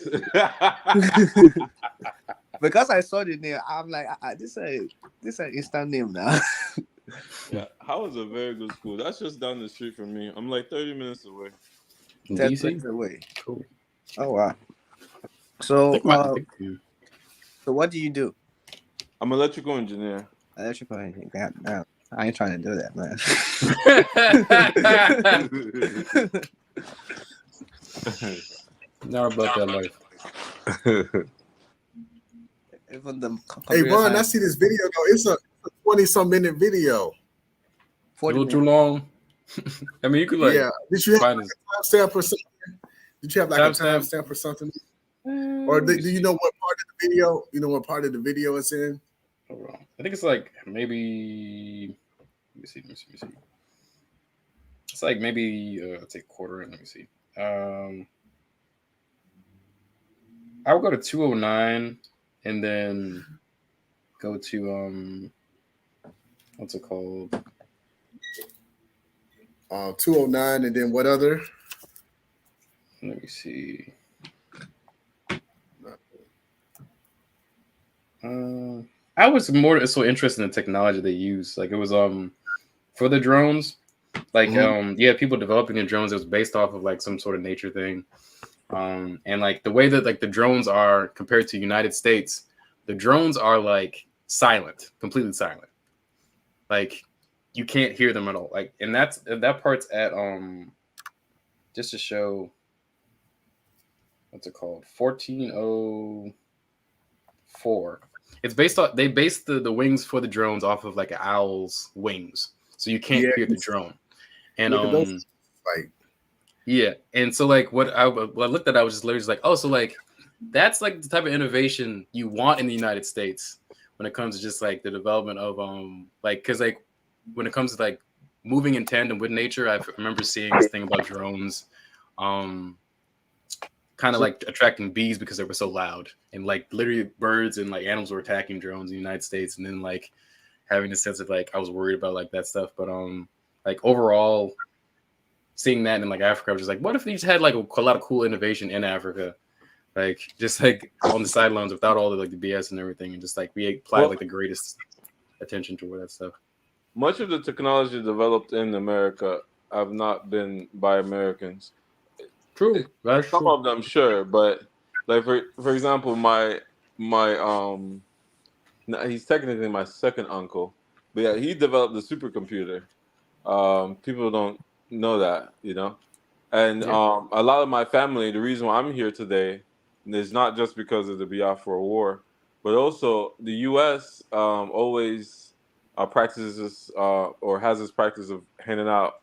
Because I saw the name, I'm like, this is an instant name now. Yeah, Howard's a very good school. That's just down the street from me. I'm like 30 minutes away. 10 minutes away. Cool. Oh wow. So, so what do you do? I'm an electrical engineer. Electrical engineer. God, I ain't trying to do that, man. Not about that life. Even the hey Ron, I see this video though. It's a 20-some minute video. 40 minutes. Too long. I mean, you could like. Yeah. Did you have like a timestamp or something? Did you have like a timestamp or something? Or do you know what part of the video? You know what part of the video it's in? Hold on. I think it's like maybe. Let me see. It's like maybe I'll take quarter in. Let me see. I would go to 209 and then go to what's it called? 209 and then what other? Let me see. I was more so interested in the technology they use. Like it was for the drones. Like yeah, people developing the drones. It was based off of like some sort of nature thing. And like the way that like the drones are compared to United States, the drones are like silent, completely silent. Like you can't hear them at all. Like, and that part's at just to show what's it called? 1404. It's based on they based the wings for the drones off of like an owl's wings. So you can't hear the drone. And like yeah, and so like what I looked at, I was just literally like, oh, so like that's like the type of innovation you want in the United States when it comes to just like the development of like because like when it comes to like moving in tandem with nature, I remember seeing this thing about drones, kind of like attracting bees because they were so loud, and like literally birds and like animals were attacking drones in the United States, and then like having the sense of like I was worried about like that stuff, but like overall. Seeing that in like Africa, I was just like, what if they just had like a lot of cool innovation in Africa, like just like on the sidelines without all the like the BS and everything, and just like we applied like the greatest attention to that stuff. Much of the technology developed in America have not been by Americans. True, that's some true. of them, sure, but like for example, my he's technically my second uncle, but yeah, he developed the supercomputer. People don't know that, you know, and a lot of my family, the reason why I'm here today is not just because of the Biafra War, but also the U.S. Always practices or has this practice of handing out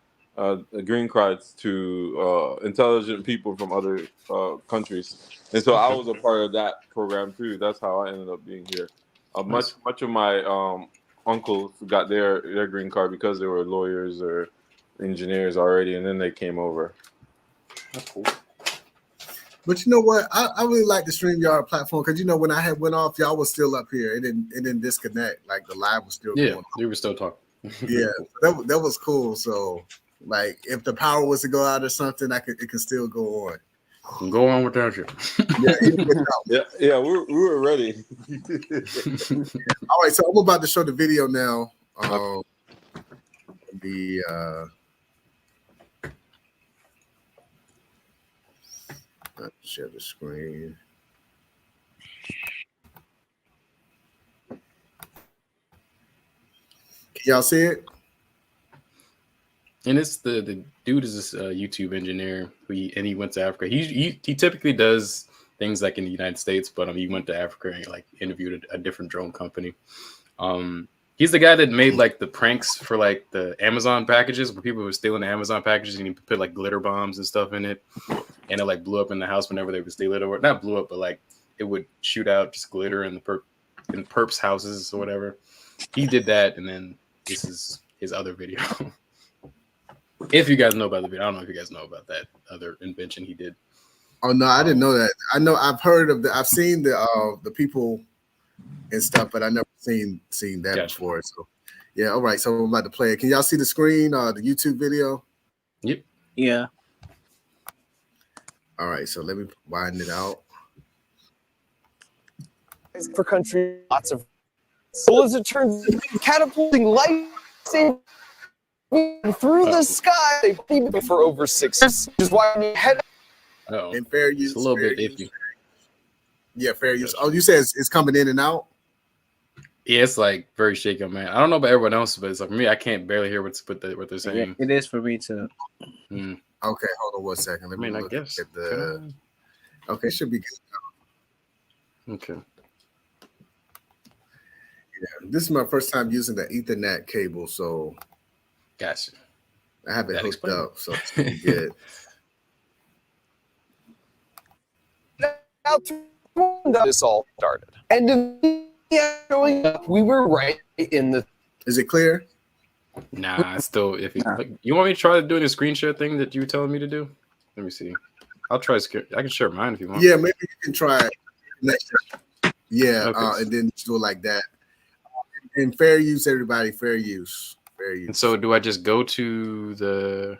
green cards to intelligent people from other countries, and so I was a part of that program too. That's how I ended up being here. Much of my uncles got their green card because they were lawyers or engineers already, and then they came over. That's cool. But you know what? I really like the StreamYard platform because you know when I had went off, y'all was still up here. It didn't disconnect. Like the live was still going on. We were still talking. Yeah, that was cool. So like if the power was to go out or something, it could still go on. Go on without you. Yeah, we were ready. All right, so I'm about to show the video now. Let's share the screen. Can y'all see it? And it's the dude is this YouTube engineer he went to Africa. He typically does things like in the United States, but he went to Africa and like interviewed a different drone company. He's the guy that made like the pranks for like the Amazon packages where people were stealing the Amazon packages and he put like glitter bombs and stuff in it, and it like blew up in the house whenever they would steal it, or not blew up, but like it would shoot out just glitter in in perps houses or whatever. He did that, and then this is his other video. If you guys know about the video, I don't know if you guys know about that other invention he did. Oh no, I didn't know that. I know I've heard of I've seen the people and stuff, but I never seen that before. So yeah, all right. So I'm about to play it. Can y'all see the screen? The YouTube video? Yep. Yeah. All right, so let me widen it out. For country, lots of well, as it turns, catapulting light through the sky. They've been for over 6 years, which is why we head. Oh, and fair use. It's a little bit iffy. Yeah, fair use. Oh, you said it's coming in and out. Yeah, it's like very shaky, man. I don't know about everyone else, but it's like for me, I can't barely hear what they're saying. Yeah, it is for me too. Okay, hold on 1 second. Let me look at the. Okay, it should be good. Okay. Yeah, this is my first time using the Ethernet cable, so gotcha. I have it hooked up, so it's pretty good. Now, this all started, and showing up, we were right in the. Is it clear? Nah, it's still iffy. Like, you want me to try doing the screen share thing that you were telling me to do? Let me see. I'll try. I can share mine if you want. Yeah, maybe you can try it. Yeah, okay. And then do it like that. And fair use, everybody. Fair use. Fair use. And so, do I just go to the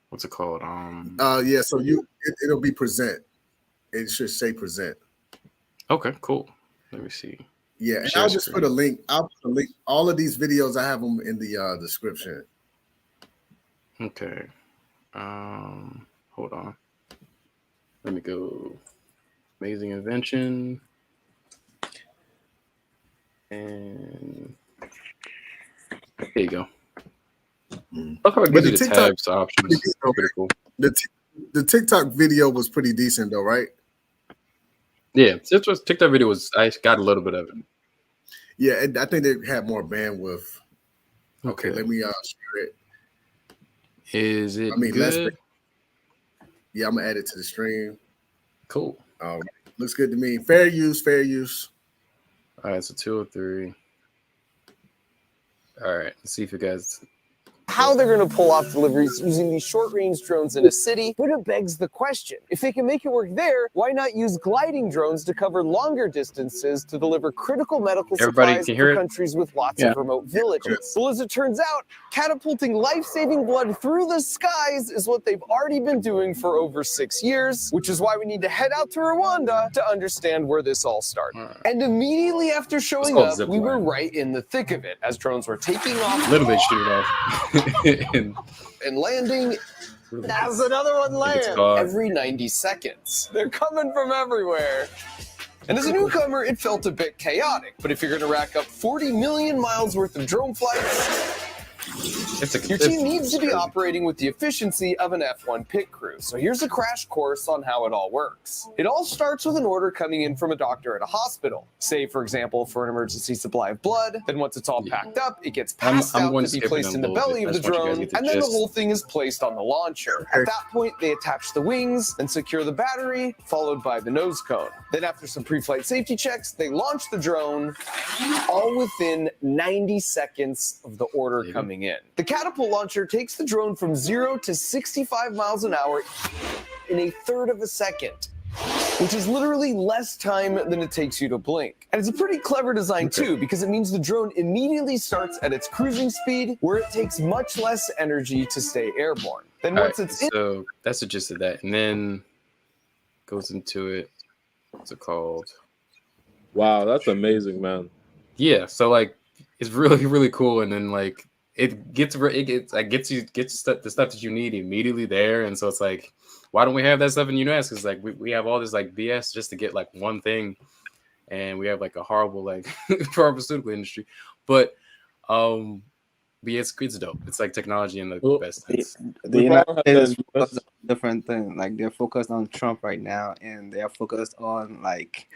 what's it called? Yeah. So it'll be present. It should say present. Okay, cool. Let me see. Yeah, and I'll just put a link. I'll put a link. All of these videos, I have them in the description. Okay. Hold on. Let me go. Amazing invention. And there you go. Look how it gives you the tabs options. Pretty cool. The TikTok video was pretty decent though, right? Yeah, TikTok video was. I got a little bit of it. Yeah, I think they had more bandwidth. Okay, let me share it. Is it good? Yeah, I'm gonna add it to the stream. Cool. Looks good to me. Fair use, fair use. All right, so 203. All right, let's see if you guys. How they're going to pull off deliveries using these short-range drones in a city, but it begs the question. If they can make it work there, why not use gliding drones to cover longer distances to deliver critical medical supplies for countries with lots of remote villages? Well, as it turns out, catapulting life-saving blood through the skies is what they've already been doing for over 6 years, which is why we need to head out to Rwanda to understand where this all started. And immediately after showing up, we were right in the thick of it, as drones were taking off. Literally shoot it off. and landing as another one lands every 90 seconds. They're coming from everywhere. And as a newcomer, it felt a bit chaotic. But if you're going to rack up 40 million miles worth of drone flights, your team needs to be operating with the efficiency of an F1 pit crew. So here's a crash course on how it all works. It all starts with an order coming in from a doctor at a hospital. Say, for example, for an emergency supply of blood. Then once it's all packed up, it gets passed out to be placed in the belly of the drone, and then the whole thing is placed on the launcher. At that point, they attach the wings and secure the battery, followed by the nose cone. Then after some pre-flight safety checks, they launch the drone, all within 90 seconds of the order coming in. The catapult launcher takes the drone from 0 to 65 miles an hour in a third of a second, which is literally less time than it takes you to blink. And it's a pretty clever design too, because it means the drone immediately starts at its cruising speed, where it takes much less energy to stay airborne. Then once it's so that's the gist of that, and then goes into it. What's it called? Wow, that's amazing, man. Yeah, so like it's really, really cool, and then like it gets you the stuff that you need immediately there, and so it's like, why don't we have that stuff in the US? Because like we have all this like BS just to get like one thing, and we have like a horrible like pharmaceutical industry, but it's dope. It's like technology in the best sense. The United States focused on a different thing. Like they're focused on Trump right now, and they're focused on like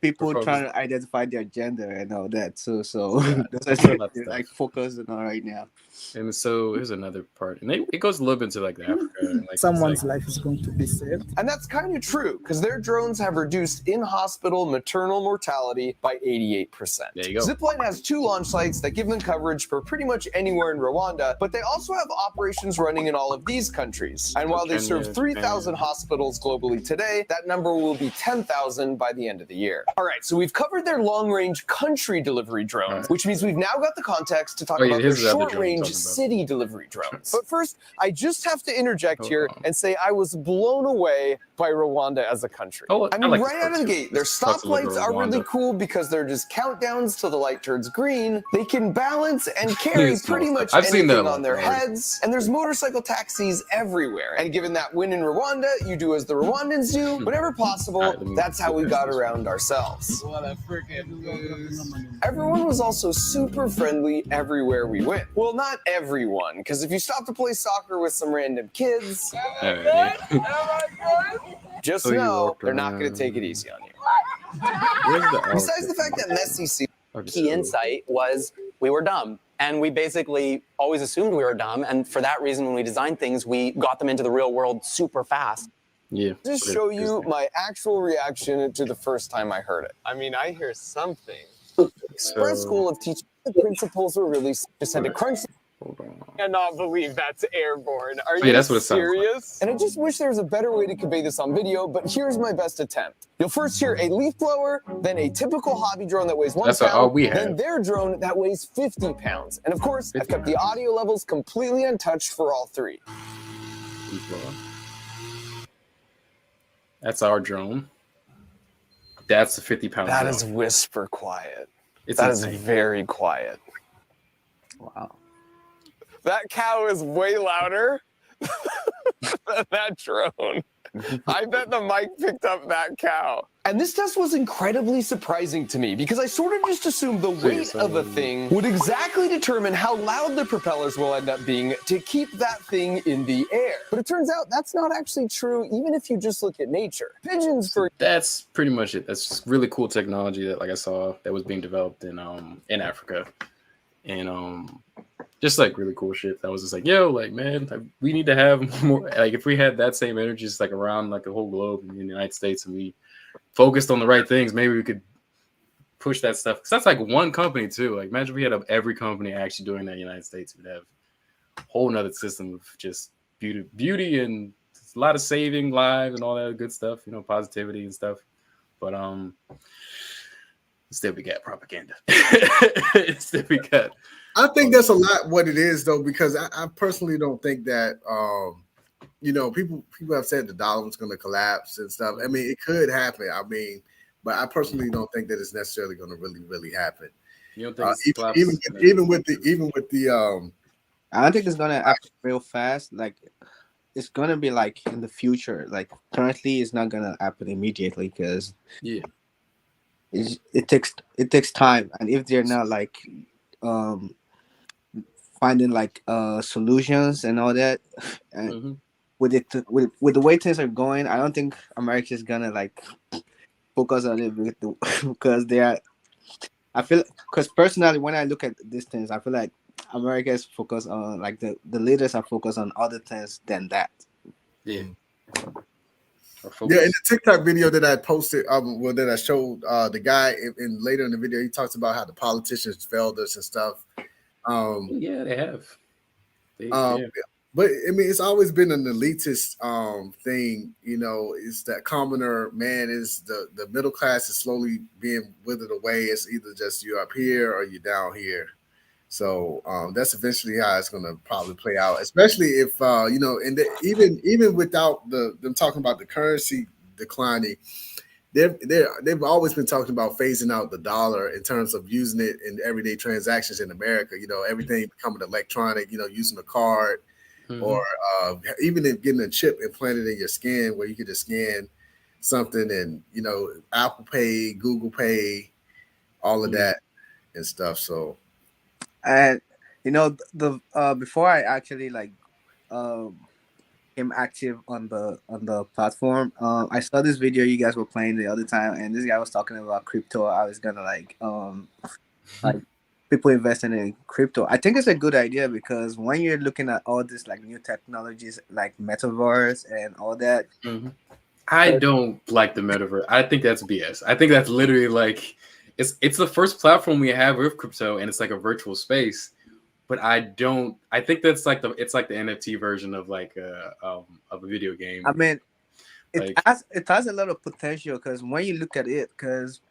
people trying to identify their gender and all that too. So that's what they're like focusing on right now. And so here's another part, and it goes a little bit into like the Africa. And, like, someone's life is going to be saved. And that's kind of true, because their drones have reduced in-hospital maternal mortality by 88%. There you go. Zipline has 2 launch sites that give them coverage for pretty much anywhere in Rwanda, but they also have operations running in all of these countries. And while they serve 3,000 hospitals globally today, that number will be 10,000 by the end of the year. All right, so we've covered their long-range country delivery drones, which means we've now got the context to talk about their short-range city delivery drones. But first, I just have to interject here and say I was blown away by Rwanda as a country. I mean, right out of the gate, their stoplights are really cool because they're just countdowns till the light turns green. They can balance and carry pretty much anything on their heads. And there's motorcycle taxis everywhere. And given that when in Rwanda, you do as the Rwandans do, whenever possible, that's how we got around ourselves. What a freaking boost. Everyone was also super friendly everywhere we went. Well, not everyone, because if you stop to play soccer with some random kids, just know they're not going to take it easy on you. Besides the fact that Messi key insight was we were dumb. And we basically always assumed we were dumb. And for that reason, when we designed things, we got them into the real world super fast. Yeah. Just show you my actual reaction to the first time I heard it. I mean, I hear something. Express School of Teaching, the principles were really just had to crunch. I cannot believe that's airborne. Are you that's what it serious? Like. And I just wish there was a better way to convey this on video, but here's my best attempt. You'll first hear a leaf blower, then a typical hobby drone that weighs 1 pound, then their drone that weighs 50 pounds. And of course, I've kept the audio levels completely untouched for all 3. That's our drone. That's the 50-pound That drone. is whisper quiet. It's that insane. is very quiet. Wow. That cow is way louder. that drone. I bet the mic picked up that cow. And this test was incredibly surprising to me because I sort of just assumed the weight of a thing would exactly determine how loud the propellers will end up being to keep that thing in the air. But it turns out that's not actually true, even if you just look at nature. Pigeons, for That's pretty much it. That's just really cool technology that, like, I saw that was being developed in Africa, and just like really cool shit. That was just like, yo, like, man, we need to have more. Like, if we had that same energy just like around like the whole globe in the United States, and we focused on the right things, maybe we could push that stuff. Because that's like one company too. Like, imagine if we had every company actually doing that in the United States. We'd have a whole nother system of just beauty and a lot of saving lives and all that good stuff, you know, positivity and stuff. But still we got propaganda. Still we got. I think that's a lot what it is though, because I personally don't think that you know, people have said the dollar was going to collapse and stuff. I mean, it could happen. I mean, but I personally don't think that it's necessarily going to really happen. You don't think it's even with the I don't think it's gonna happen real fast. Like, it's gonna be like in the future. Like, currently, it's not gonna happen immediately because it takes time. And if they're not like finding like solutions and all that, and with the way things are going, I don't think America is gonna like focus on it because they are. I feel, because personally, when I look at these things, I feel like America is focused on, like, the leaders are focused on other things than that. Yeah. Yeah, in the TikTok video that I posted, that I showed the guy, and later in the video, he talks about how the politicians failed us and stuff. Yeah, they have. But I mean, it's always been an elitist thing, you know. It's that commoner man, is the middle class is slowly being withered away. It's either just you're up here or you're down here. So that's eventually how it's going to probably play out, especially if you know, and even without them talking about the currency declining, they've always been talking about phasing out the dollar in terms of using it in everyday transactions in America. You know, everything becoming electronic. You know, using a card. Or even if getting a chip implanted in your skin where you could just scan something, and, you know, Apple Pay, Google Pay, all of that and stuff. So, and you know, the before I actually like became active on the platform, I saw this video you guys were playing the other time, and this guy was talking about crypto. I was gonna like people investing in crypto. I think it's a good idea because when you're looking at all this like new technologies like metaverse and all that, I don't like the metaverse. I think that's BS. I think that's literally like it's the first platform we have with crypto, and it's like a virtual space. But I think that's like the NFT version of like of a video game. I mean, it has a lot of potential because when you look at it, because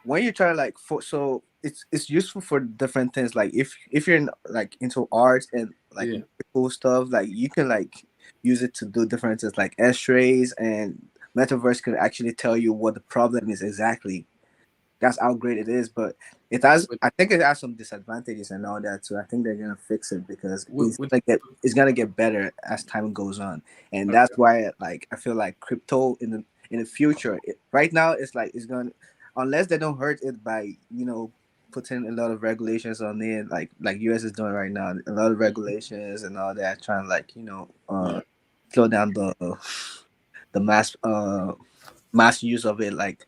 when you try like so it's useful for different things. Like if you're like into art and like cool stuff, like you can like use it to do different things like X-rays, and metaverse can actually tell you what the problem is exactly. That's how great it is, but I think it has some disadvantages and all that too. I think they're gonna fix it because it's gonna get better as time goes on, and that's why like I feel like crypto in the future. Right now, it's like it's gonna, unless they don't hurt it by, you know, putting a lot of regulations on it, like US is doing right now, a lot of regulations and all that, trying to like, you know, slow down the mass use of it. Like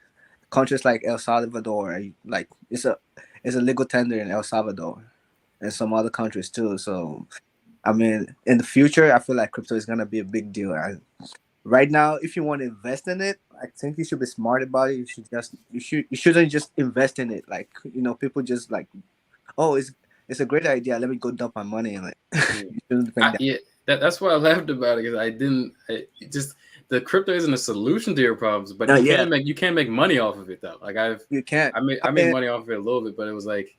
countries like El Salvador, like it's a legal tender in El Salvador and some other countries too. So I mean, in the future, I feel like crypto is gonna be a big deal. Right now, if you want to invest in it, I think you should be smart about it. You shouldn't just invest in it. Like, you know, people just like, oh, it's a great idea, let me go dump my money in it. You shouldn't think that. That's why I laughed about it, because the crypto isn't a solution to your problems, but you can't make money off of it though. Like I made money off of it a little bit, but it was like,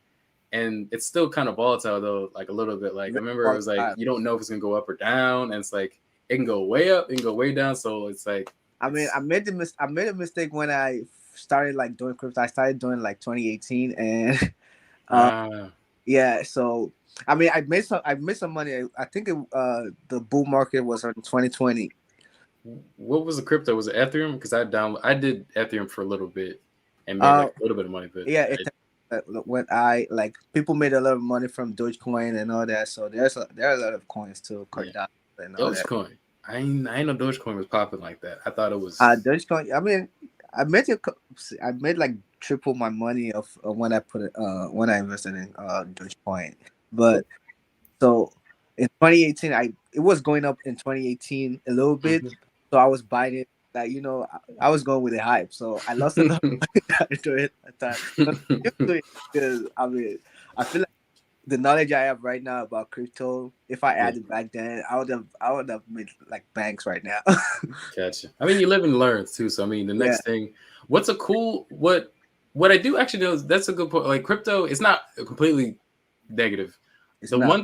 and it's still kind of volatile though, like a little bit. Like I remember it was like you don't know if it's gonna go up or down, and it's like it can go way up, it can go way down. So it's like, I mean, I made a mistake when I started like doing crypto. I started doing like 2018, and Yeah, so I mean, I made some money. I think the bull market was in 2020. What was the crypto? Was it Ethereum? Because I did Ethereum for a little bit and made like a little bit of money. But yeah, when I like people made a lot of money from Dogecoin and all that. So there are a lot of coins too, Cardano and all that. Dogecoin. I ain't know Dogecoin was popping like that. I thought it was. Dogecoin. I mean, I made like triple my money of when I put it when I invested in Dogecoin. But so in 2018, it was going up in 2018 a little bit. So I was buying it. Like, you know, I was going with the hype, so I lost a lot of money to it at that time. Because I mean, I feel like the knowledge I have right now about crypto, if I added back then, I would have made like banks right now. Gotcha. I mean, you live and learn too. So I mean, the next thing, what I do actually know is that's a good point. Like crypto, it's not completely negative. The one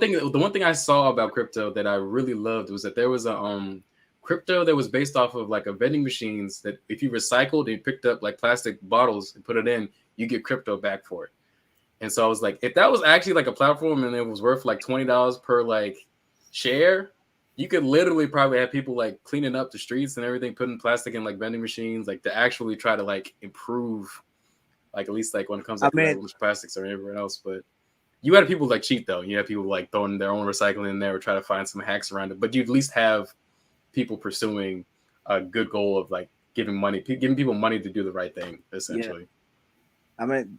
thing I saw about crypto that I really loved was that there was a crypto that was based off of like a vending machines that if you recycled and picked up like plastic bottles and put it in, you get crypto back for it. And so I was like, if that was actually like a platform and it was worth like $20 per like share, you could literally probably have people like cleaning up the streets and everything, putting plastic in like vending machines, like to actually try to like improve, like at least like when it comes to like, plastics or everywhere else. But you had people like cheat though. You had people like throwing their own recycling in there or try to find some hacks around it. But you at least have people pursuing a good goal of like giving people money to do the right thing, essentially. Yeah. I mean,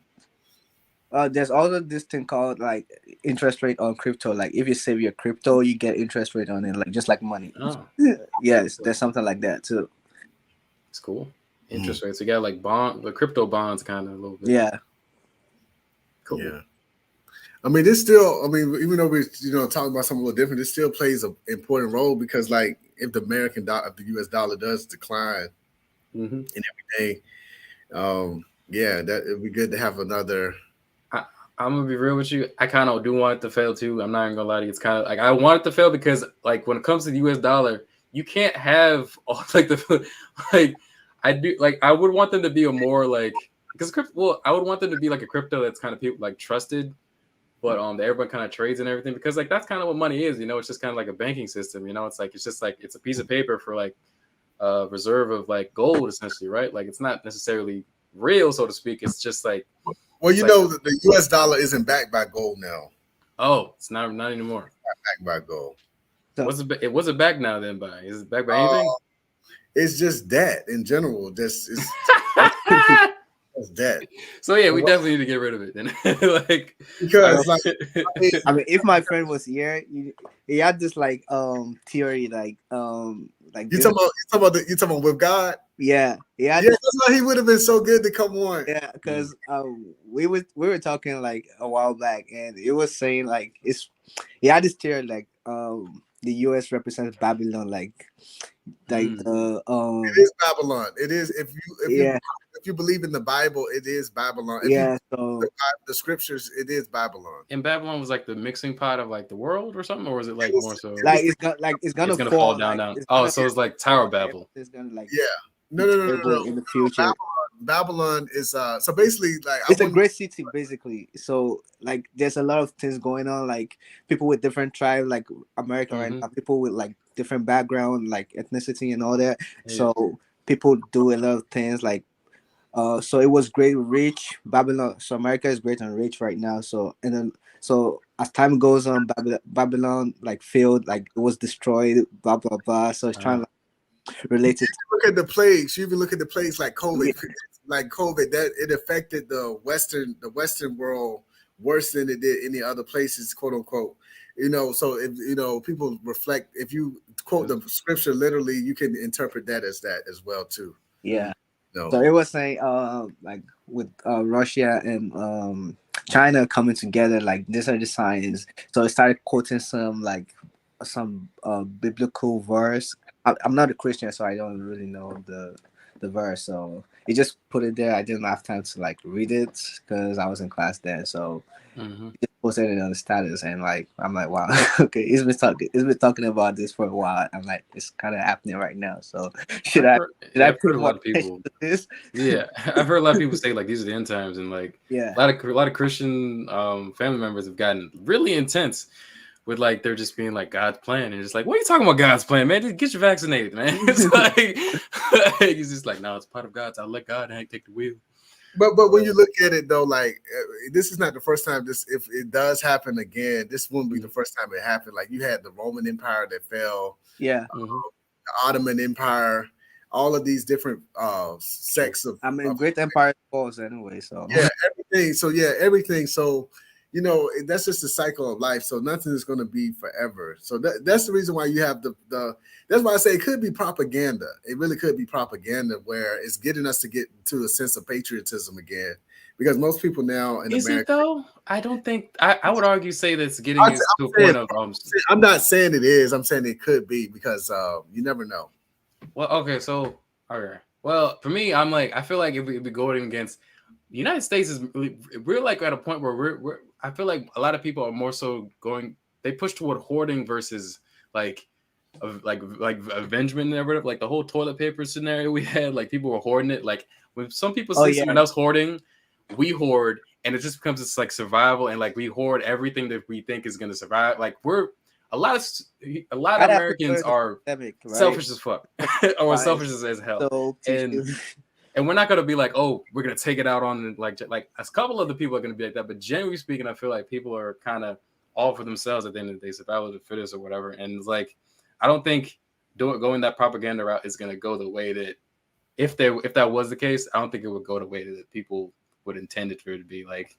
there's also this thing called like interest rate on crypto. Like if you save your crypto, you get interest rate on it, like just like money. Yes, there's something like that too. It's cool. Interest rates. You got like the crypto bonds kind of a little bit. Yeah. Cool. Yeah. I mean, even though we're talking about something a little different, this still plays an important role because, like, if the the U.S. dollar does decline in every day, that it'd be good to have another. I'm gonna be real with you. I kind of do want it to fail too. I'm not even gonna lie to you. It's kind of like I want it to fail because, like, when it comes to the U.S. dollar, you can't have all like I would want them to be a more like I would want them to be like a crypto that's kind of people like trusted. But that everyone kind of trades and everything because like that's kind of what money is, it's just kind of like a banking system, it's a piece of paper for like a reserve of like gold essentially, right? Like it's not necessarily real, so to speak. It's just like the US dollar isn't backed by gold now. Oh, it's not anymore. It's not backed by gold. What's it backed now then by? Is it backed by anything? It's just debt in general. It's debt. So yeah, we definitely need to get rid of it then. Because I mean, if my friend was here, he had this like theory you talking about with God? Yeah. That's why he would have been so good to come on. Yeah, because we were talking like a while back, and it was saying like he had this theory like the U.S. represents Babylon, like the it is Babylon. It is if you believe in the Bible, it is Babylon. If so the scriptures, it is Babylon. And Babylon was like the mixing pot of like the world or something, or was it like more so like it's gonna fall down? So it's like Tower Babel. It's gonna like no. In the future. Babylon is so basically like it's a great city basically. So like there's a lot of things going on, like people with different tribes, like America, and people with like different background, like ethnicity and all that. So people do a lot of things like so it was great rich Babylon. So America is great and rich right now. So as time goes on, Babylon like failed, like it was destroyed, blah blah blah. So it's trying to relate it. Look at the plagues. You even look at the plagues like COVID. That it affected the Western world worse than it did any other places, quote unquote. So if people reflect, if you quote the scripture literally, you can interpret that as well too. Yeah. So it was saying like with Russia and China coming together, like these are the signs. So it started quoting some biblical verse. I'm not a Christian, so I don't really know the verse. So he just put it there. I didn't have time to like read it because I was in class then. So he just posted it on the status, and like I'm like, wow, okay, he's been talking about this for a while. I'm like, it's kind of happening right now. So should I I've put heard a more lot of people. attention to this? Yeah, I've heard a lot of people say like these are the end times, and like Yeah, a lot of Christian family members have gotten really intense with like they're just being like God's plan, and just like, what are you talking about God's plan, man? Just get you vaccinated, man. It's like he's just like, no, it's part of God's. I'll let God take the wheel. But when you look at it though, like this is not the first time this. If it does happen again, this wouldn't be the first time it happened. Like you had the Roman Empire that fell, yeah, the Ottoman Empire, all of these different sects of. I mean, great empire falls anyway. So yeah, everything. So yeah, everything. So you know that's just the cycle of life. So nothing is going to be forever. So that's the reason why you have the. That's why I say it could be propaganda. It really could be propaganda where it's getting us to get to a sense of patriotism again. Because most people now in Is America. it though? I don't think. I would argue say that's getting us to a point of. I'm not saying it is. I'm saying it could be because you never know. Well, okay, so okay. Well, for me, I'm like I feel like if we going against the United States is we're like at a point where we're I feel like a lot of people are more so going. They push toward hoarding versus like avengement and everything. Like the whole toilet paper scenario we had, like people were hoarding it. Like when some people see someone else hoarding, we hoard, and it just becomes this like survival, and like we hoard everything that we think is going to survive. Like a lot of Americans are selfish as fuck, or selfish as hell, So, and we're not going to be like, oh, we're going to take it out on like a couple of the people are going to be like that, but generally speaking, I feel like people are kind of all for themselves at the end of the day, survival of the fittest or whatever, and it's like. I don't think going that propaganda route is going to go the way that if that was the case, I don't think it would go the way that people would intend it for it to be. Like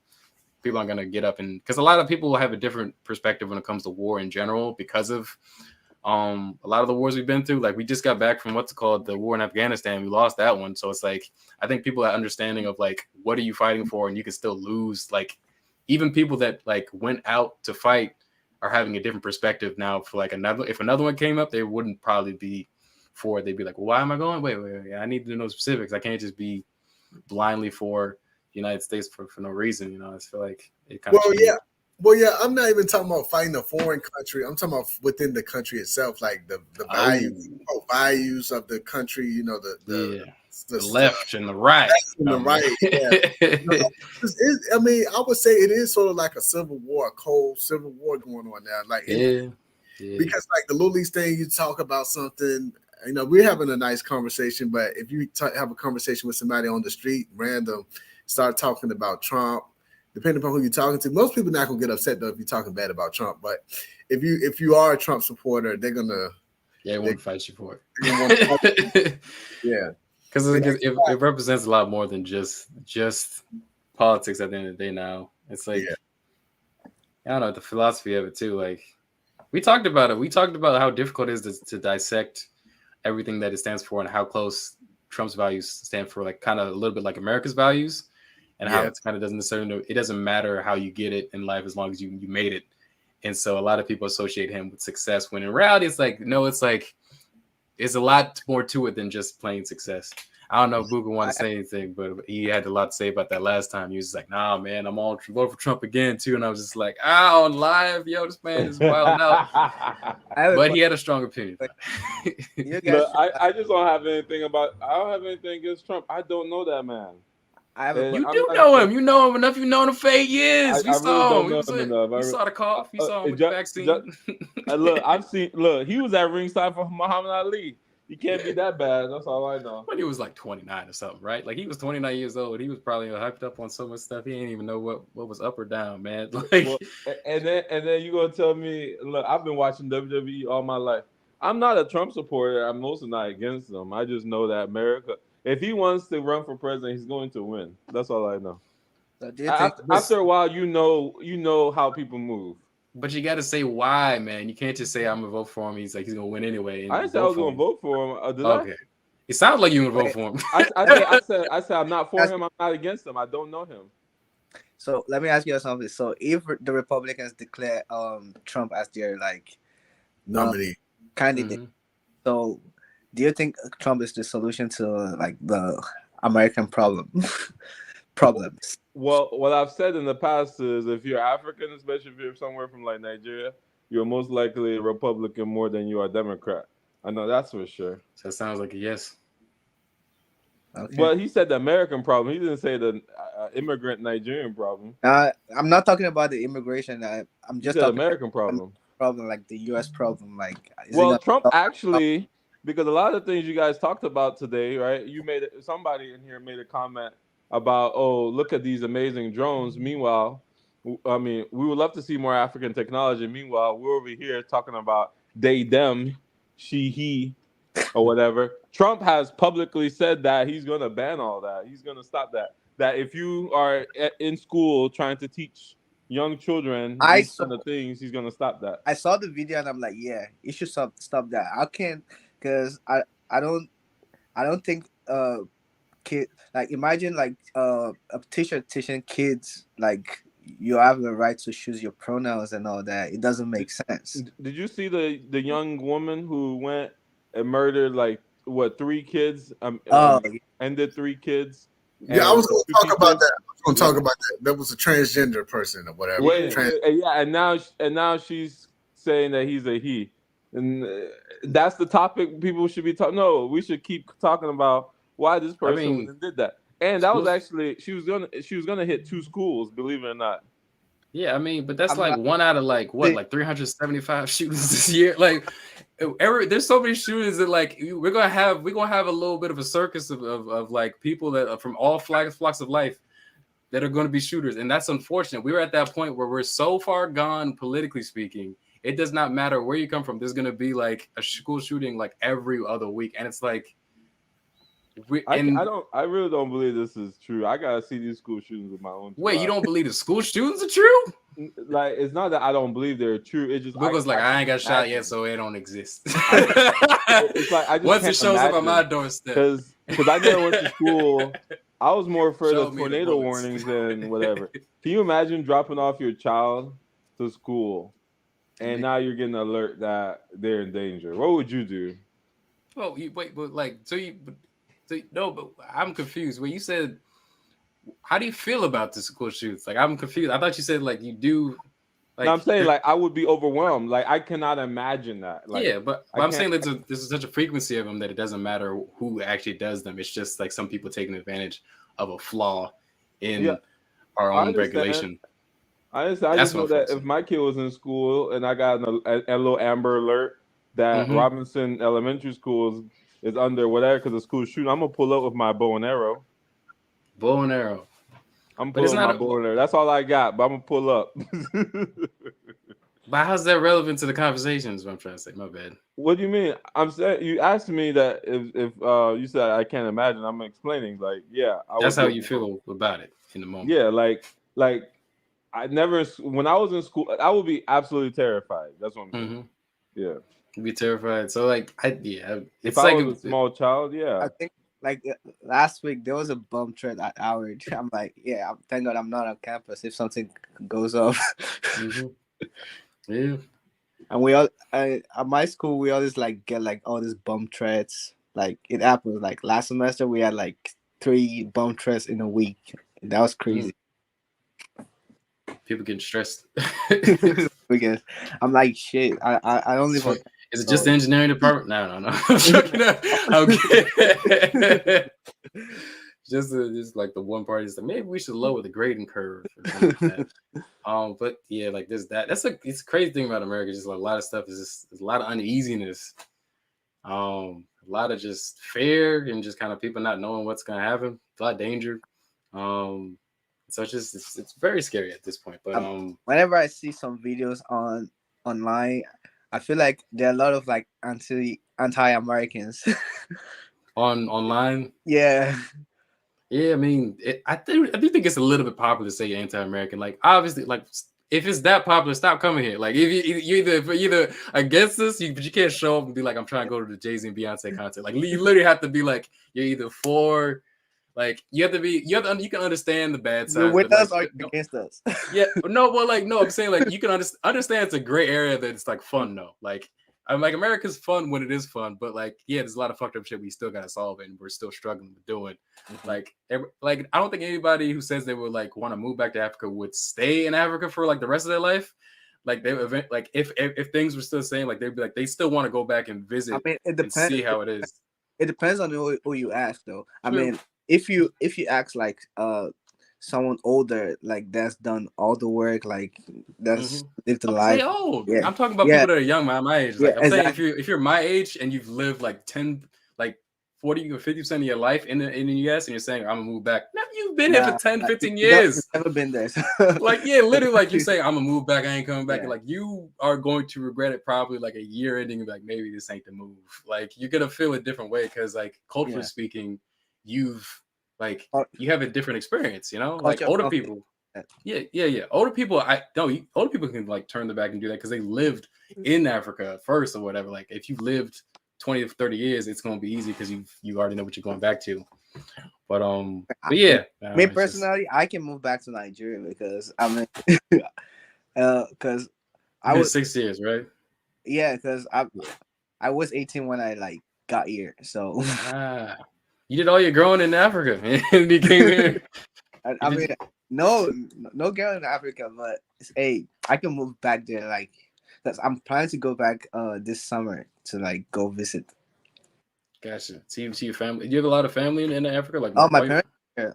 people aren't going to get up and because a lot of people have a different perspective when it comes to war in general because of a lot of the wars we've been through. Like we just got back from what's called the war in Afghanistan. We lost that one. So it's like I think people have understanding of like what are you fighting for and you can still lose. Like even people that like went out to fight are having a different perspective now for like if another one came up, they wouldn't probably be for it. They'd be like, well, why am I going? Wait. I need to know specifics. I can't just be blindly for the United States for no reason. You know, I feel like it kind of Well, yeah, I'm not even talking about fighting a foreign country. I'm talking about within the country itself, like the values of the country, you know, the left and the right. Yeah. I mean, I would say it is sort of like a civil war, a cold civil war going on now. Like, because like the little least thing you talk about something, you know, we're having a nice conversation, but if you have a conversation with somebody on the street, random, start talking about Trump, depending upon who you're talking to, most people not gonna get upset though if you're talking bad about Trump. But if you are a Trump supporter, they're gonna they won't fight you for it. Yeah. Because it represents a lot more than just politics at the end of the day now. It's like, I don't know, the philosophy of it too. Like, we talked about it. We talked about how difficult it is to dissect everything that it stands for and how close Trump's values stand for, like kind of a little bit like America's values and how it kind of doesn't necessarily, it doesn't matter how you get it in life as long as you made it. And so a lot of people associate him with success when in reality, it's like, no, it's like, it's a lot more to it than just plain success. I don't know if Buka wanted to say anything, but he had a lot to say about that last time. He was like, nah, man, I'm all vote for Trump again, too. And I was just like, on live, yo, this man is wilding out. But he had a strong opinion. Look, I just don't have anything I don't have anything against Trump. I don't know that man. You do know him. You know him enough. You know him for 8 years. We saw him. We saw the cough. We saw him with the vaccine. Look, he was at ringside for Muhammad Ali. He can't be that bad. That's all I know. When he was like 29 or something, right? Like he was 29 years old. He was probably hyped up on so much stuff. He didn't even know what was up or down, man. Like, and then you gonna tell me, look, I've been watching WWE all my life. I'm not a Trump supporter. I'm mostly not against him. I just know that America, if he wants to run for president, he's going to win. That's all I know. After a while, you know how people move. But you got to say why, man. You can't just say I'm gonna vote for him. He's like he's gonna win anyway. I didn't say I was gonna vote for him. Okay. It sounds like you were gonna vote for him. I said I'm not for him. I'm not against him. I don't know him. So let me ask you something. So if the Republicans declare Trump as their nominee candidate, so do you think Trump is the solution to like the American problem? problems. Well, what I've said in the past is if you're African, especially if you're somewhere from like Nigeria, you're most likely a Republican more than you are Democrat. I know that's for sure. So that sounds like a yes. Okay. Well, he said the American problem. He didn't say the immigrant Nigerian problem. I'm not talking about the immigration. I'm just talking American problem. Like the U.S. problem. Like, well, Trump actually, because a lot of the things you guys talked about today, right? Somebody in here made a comment about, oh, look at these amazing drones. Meanwhile, I mean, we would love to see more African technology. Meanwhile, we're over here talking about they, them, she, he, or whatever. Trump has publicly said that he's going to ban all that. He's going to stop that. That if you are in school trying to teach young children these kind of things, he's going to stop that. I saw the video and I'm like, yeah, you should stop that. I can't, because I don't think kid, like, imagine like a teacher teaching kids like you have the right to choose your pronouns and all that. It doesn't make sense. Did you see the young woman who went and murdered like 3 kids? Ended 3 kids. Yeah, I was going to talk about that. I was going to talk about that. That was a transgender person or whatever. Yeah, and now she's saying that he's a he, and that's the topic people should be talking. No, we should keep talking about why this person did that. And that was actually she was gonna hit 2 schools, believe it or not. Yeah, I mean, but that's one out of like 375 shootings this year. Like, there's so many shootings that like we're gonna have a little bit of a circus of like people that are from all flocks of life that are going to be shooters, and that's unfortunate. We were at that point where we're so far gone politically speaking. It does not matter where you come from. There's going to be like a school shooting like every other week, and it's like. I really don't believe this is true. I gotta see these school shootings with my own. Wait, you don't believe the school shootings are true? Like, it's not that I don't believe they're true. It's just I ain't got shot yet, so it don't exist. It's like I just once it shows up on my doorstep. Because I never went to school. I was more afraid of tornado warnings than whatever. Can you imagine dropping off your child to school, and now you're getting an alert that they're in danger? What would you do? Well, no, but I'm confused. When you said, how do you feel about the school shoots? Like, I'm confused. I thought you said like you do. Like, no, I'm saying like I would be overwhelmed. Like, I cannot imagine that. Like, yeah, but I'm saying that there's such a frequency of them that it doesn't matter who actually does them. It's just like some people taking advantage of a flaw in our own regulation. I just know that if my kid was in school and I got a little Amber Alert that Robinson Elementary School is under whatever because the school shooting, I'm gonna pull up with my bow and arrow. I'm pulling my bow and arrow. That's all I got, but I'm gonna pull up. But how's that relevant to the conversation? Is what I'm trying to say. My bad. What do you mean? I'm saying you asked me that if you said I can't imagine. I'm explaining like that's how you feel about it in the moment. Yeah, like I never when I was in school I would be absolutely terrified. That's what I'm saying. Yeah. Be terrified. So like, it's if like I was a small child, I think like last week there was a bomb threat at our. I'm like, thank God I'm not on campus if something goes off. Yeah. And we all at my school we always like get like all these bomb threats. Like it happened like last semester we had like 3 bomb threats in a week. That was crazy. People getting stressed. Because I'm like shit. I don't live on. Is it just the engineering department? No. Okay. just like the one part is like maybe we should lower the grading curve. Or like that. But yeah, like there's that. It's a crazy thing about America. Just like a lot of stuff is just there's a lot of uneasiness. A lot of just fear and just kind of people not knowing what's gonna happen. A lot of danger. So it's very scary at this point. But whenever I see some videos online, I feel like there are a lot of like anti-Americans online. Yeah. I mean, I do think it's a little bit popular to say you're anti-American. Like obviously, like if it's that popular, stop coming here. Like if you're either against us, but you can't show up and be like, I'm trying to go to the Jay-Z and Beyonce concert. Like you literally have to be like, you're either for. Like you can understand the bad side. You're with us or against us. Yeah, no, well, like no, I'm saying like you can understand it's a gray area that it's like fun though. Like I'm like, America's fun when it is fun, but like, yeah, there's a lot of fucked up shit we still gotta solve and we're still struggling with doing. Like, I don't think anybody who says they would like want to move back to Africa would stay in Africa for like the rest of their life. Like they like if things were still the same, like they'd be like they still want to go back and visit. I mean, it depends. And see how it is. It depends on who you ask, though. I mean, if you ask like someone older, like that's done all the work, like that's lived the life. Old. Yeah. I'm talking about people that are young, my age. Like I'm saying, if you're my age and you've lived like 40 or 50% of your life in the US and you're saying I'm gonna move back. No, you've been here for 10, 15 years. You've never been there. So. Like, yeah, literally, like you say, I'm gonna move back, I ain't coming back. Yeah. Like you are going to regret it probably like a year ending, like maybe this ain't the move. Like you're gonna feel a different way because like culturally speaking, you have a different experience, you know? Like older people. Yeah. Older people, older people can like turn their back and do that because they lived in Africa first or whatever. Like if you lived 20 to 30 years, it's gonna be easy because you already know what you're going back to. But yeah. Me personally, I can move back to Nigeria because I mean because I was 6 years, right? Yeah, because I was 18 when I like got here. So you did all your growing in Africa and you came here. I mean, no girl in Africa, but hey, I can move back there like because I'm planning to go back this summer to like go visit. Gotcha. See your family. Do you have a lot of family in Africa? Like my parents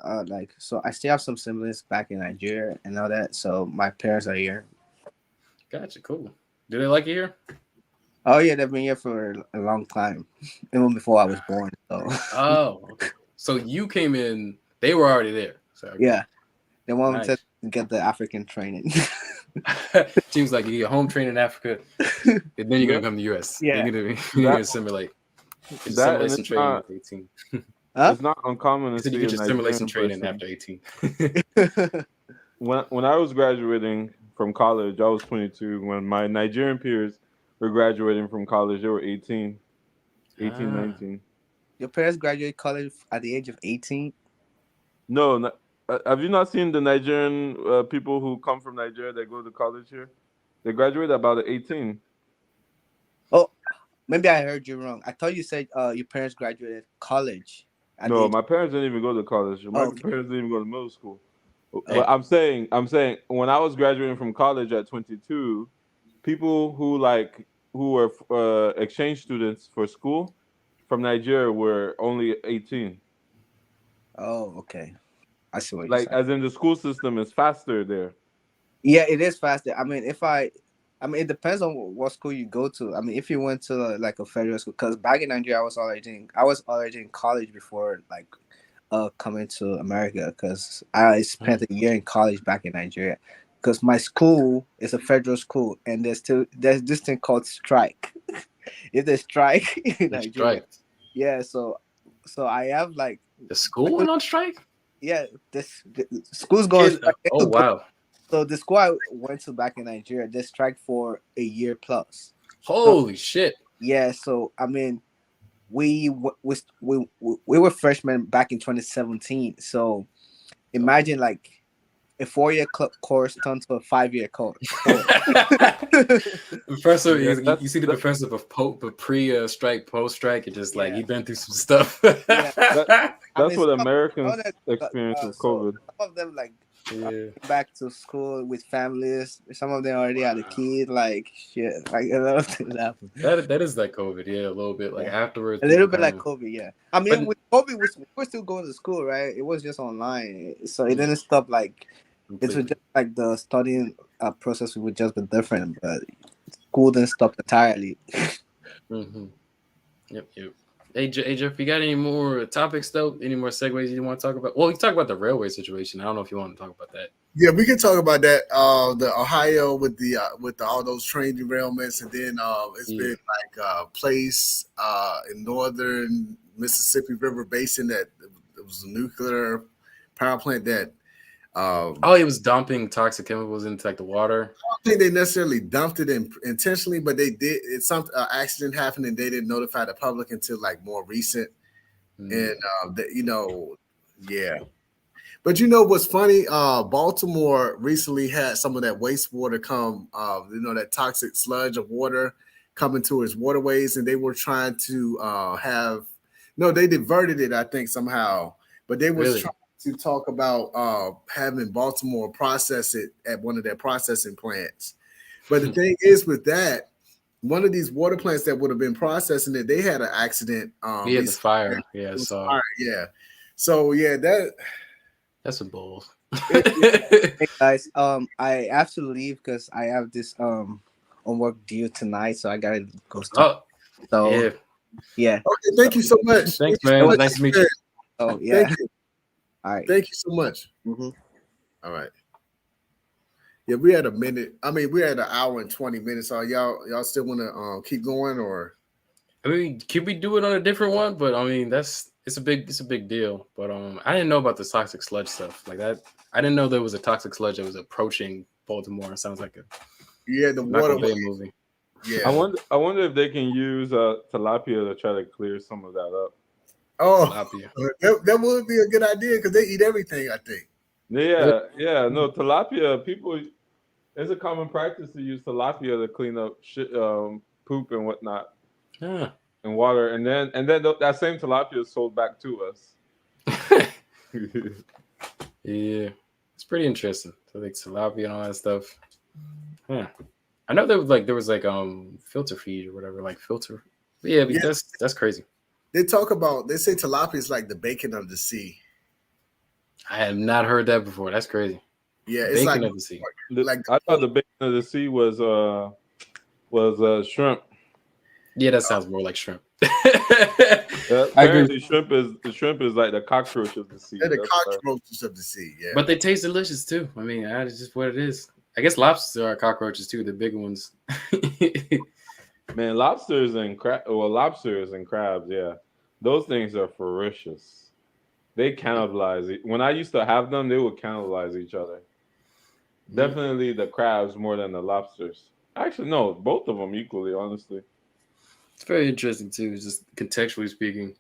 are like so I still have some siblings back in Nigeria and all that. So my parents are here. Gotcha. Cool. Do they like you here? Oh yeah, they've been here for a long time, even before I was born. So. Oh, okay. So you came in. They were already there. So yeah, they wanted to get the African training. Seems like you get home training in Africa, and then you're gonna come to the US. Yeah, you're gonna assimilate. Simulation training after 18. It's not uncommon to see you get your simulation training after 18. When I was graduating from college, I was 22. When my Nigerian peers were graduating from college, they were 18, 19. Your parents graduated college at the age of 18? No, have you not seen the Nigerian people who come from Nigeria that go to college here? They graduate about 18. Oh, maybe I heard you wrong. I thought you said your parents graduated college. No, my parents didn't even go to college. My parents didn't even go to middle school. But I'm saying when I was graduating from college at 22, people who were exchange students for school from Nigeria were only 18. Oh, okay. I see what you're saying. As in the school system is faster there. Yeah, it is faster. I mean, it depends on what school you go to. I mean, if you went to like a federal school, because back in Nigeria, I was already in college before like coming to America, because I spent a year in college back in Nigeria. Because my school is a federal school, and there's this thing called strike. If there's strike in Nigeria, yeah. So I have like the school went on strike. Yeah, the school's going. Oh wow! So the school I went to back in Nigeria, they strike for a year plus. Holy shit! Yeah, so I mean, we were freshmen back in 2017. So imagine like a 4-year course turned to a 5-year course. Professor, you see the professor of pre-strike, post-strike, and just like he's been through some stuff. That's what Americans experience with COVID. Some of them like back to school with families. Some of them already had a kid. Like shit, like a lot of things happen. That is like COVID, yeah, a little bit like afterwards. A little bit like COVID, yeah. I mean, with COVID, we're still going to school, right? It was just online, so it didn't stop. Like it was just like the studying process would just be different, but school didn't stop entirely. Yep. Hey, Jeff, you got any more topics though? Any more segues you want to talk about? Well, we can talk about the railway situation. I don't know if you want to talk about that. Yeah, we can talk about that. The Ohio with all those train derailments, and then it's been like a place in northern Mississippi River Basin that it was a nuclear power plant that. It was dumping toxic chemicals into like the water. I don't think they necessarily dumped it intentionally, but they did. It's some accident happened and they didn't notify the public until like more recent. And yeah. But you know what's funny? Baltimore recently had some of that wastewater come. That toxic sludge of water coming to its waterways, and they were trying to they diverted it, I think, somehow, but they was trying to talk about having Baltimore process it at one of their processing plants. But the thing is with that, one of these water plants that would have been processing it, they had an accident. The fire. Yeah, fire. Yeah. So yeah, that's a bull. Hey guys, I have to leave because I have this homework due tonight, so I gotta go start. So yeah. Okay, thank you so much. Thanks, man. Nice to meet you. Oh yeah. Thank you. All right. Thank you so much. Mm-hmm. All right. Yeah, we had a minute. I mean, we had an hour and 20 minutes. So y'all still want to keep going, or? I mean, can we do it on a different one? But I mean, it's a big deal. But I didn't know about the toxic sludge stuff like that. I didn't know there was a toxic sludge that was approaching Baltimore. It sounds like the waterway movie. Yeah. I wonder if they can use tilapia to try to clear some of that up. Oh, that would be a good idea because they eat everything, I think. Yeah. No, tilapia, people, it's a common practice to use tilapia to clean up shit, poop and whatnot. Yeah. And water. And then that same tilapia is sold back to us. Yeah. It's pretty interesting. So like tilapia and all that stuff. Yeah. I know there was filter feed or whatever, like filter. But yeah, but that's crazy. They say tilapia is like the bacon of the sea. I have not heard that before. That's crazy. Yeah, it's bacon like of the sea. I thought the bacon of the sea was shrimp. Yeah, that sounds more like shrimp. Apparently, shrimp is like the cockroach of the sea. They're the cockroaches of the sea. Yeah, but they taste delicious too. I mean, that's just what it is. I guess lobsters are cockroaches too, the big ones. Man, lobsters and crabs, yeah, those things are ferocious. They cannibalize. When I used to have them, they would cannibalize each other. Mm-hmm. Definitely the crabs more than the lobsters. Actually, no, both of them equally, honestly. It's very interesting too, just contextually speaking.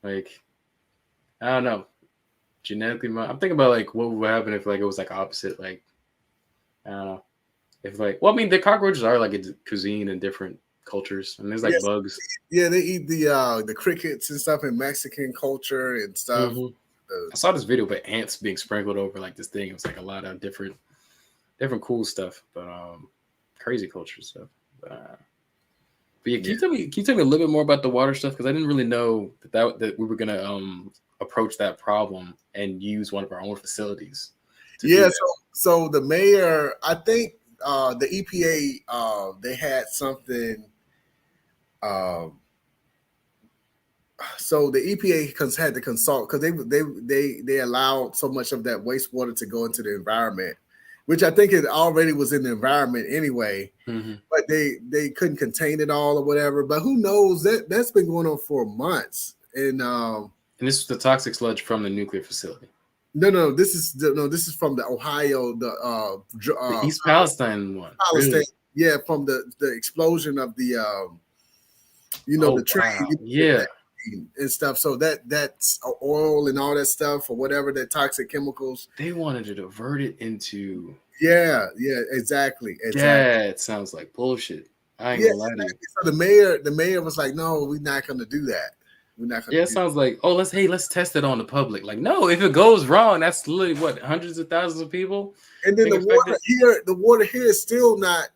Like, I don't know. Genetically, I'm thinking about like what would happen if like it was like opposite. Like, I don't know. If like, well, I mean, the cockroaches are like a cuisine in different cultures, and there's like bugs. Yeah, they eat the crickets and stuff in Mexican culture and stuff. Mm-hmm. I saw this video of ants being sprinkled over like this thing. It was like a lot of different cool stuff, but crazy culture stuff. But yeah, can you tell me a little bit more about the water stuff? Because I didn't really know that we were gonna approach that problem and use one of our own facilities. Yeah, so the mayor, I think the EPA, they had something. So the EPA had to consult because they allowed so much of that wastewater to go into the environment, which I think it already was in the environment anyway. Mm-hmm. But they couldn't contain it all or whatever. But who knows? That's been going on for months. And this is the toxic sludge from the nuclear facility. No, this is from the Ohio, the East Palestine one. Palestine, really? Yeah, from the explosion of the the train, and stuff. So that's oil and all that stuff or whatever, that toxic chemicals. They wanted to divert it into. Yeah, exactly. That sounds like bullshit. I ain't gonna lie to you. So the mayor was like, "No, we're not gonna do that. We're not gonna." Yeah, it sounds like, let's test it on the public. Like, no, if it goes wrong, that's literally what, hundreds of thousands of people. And then the water here is still not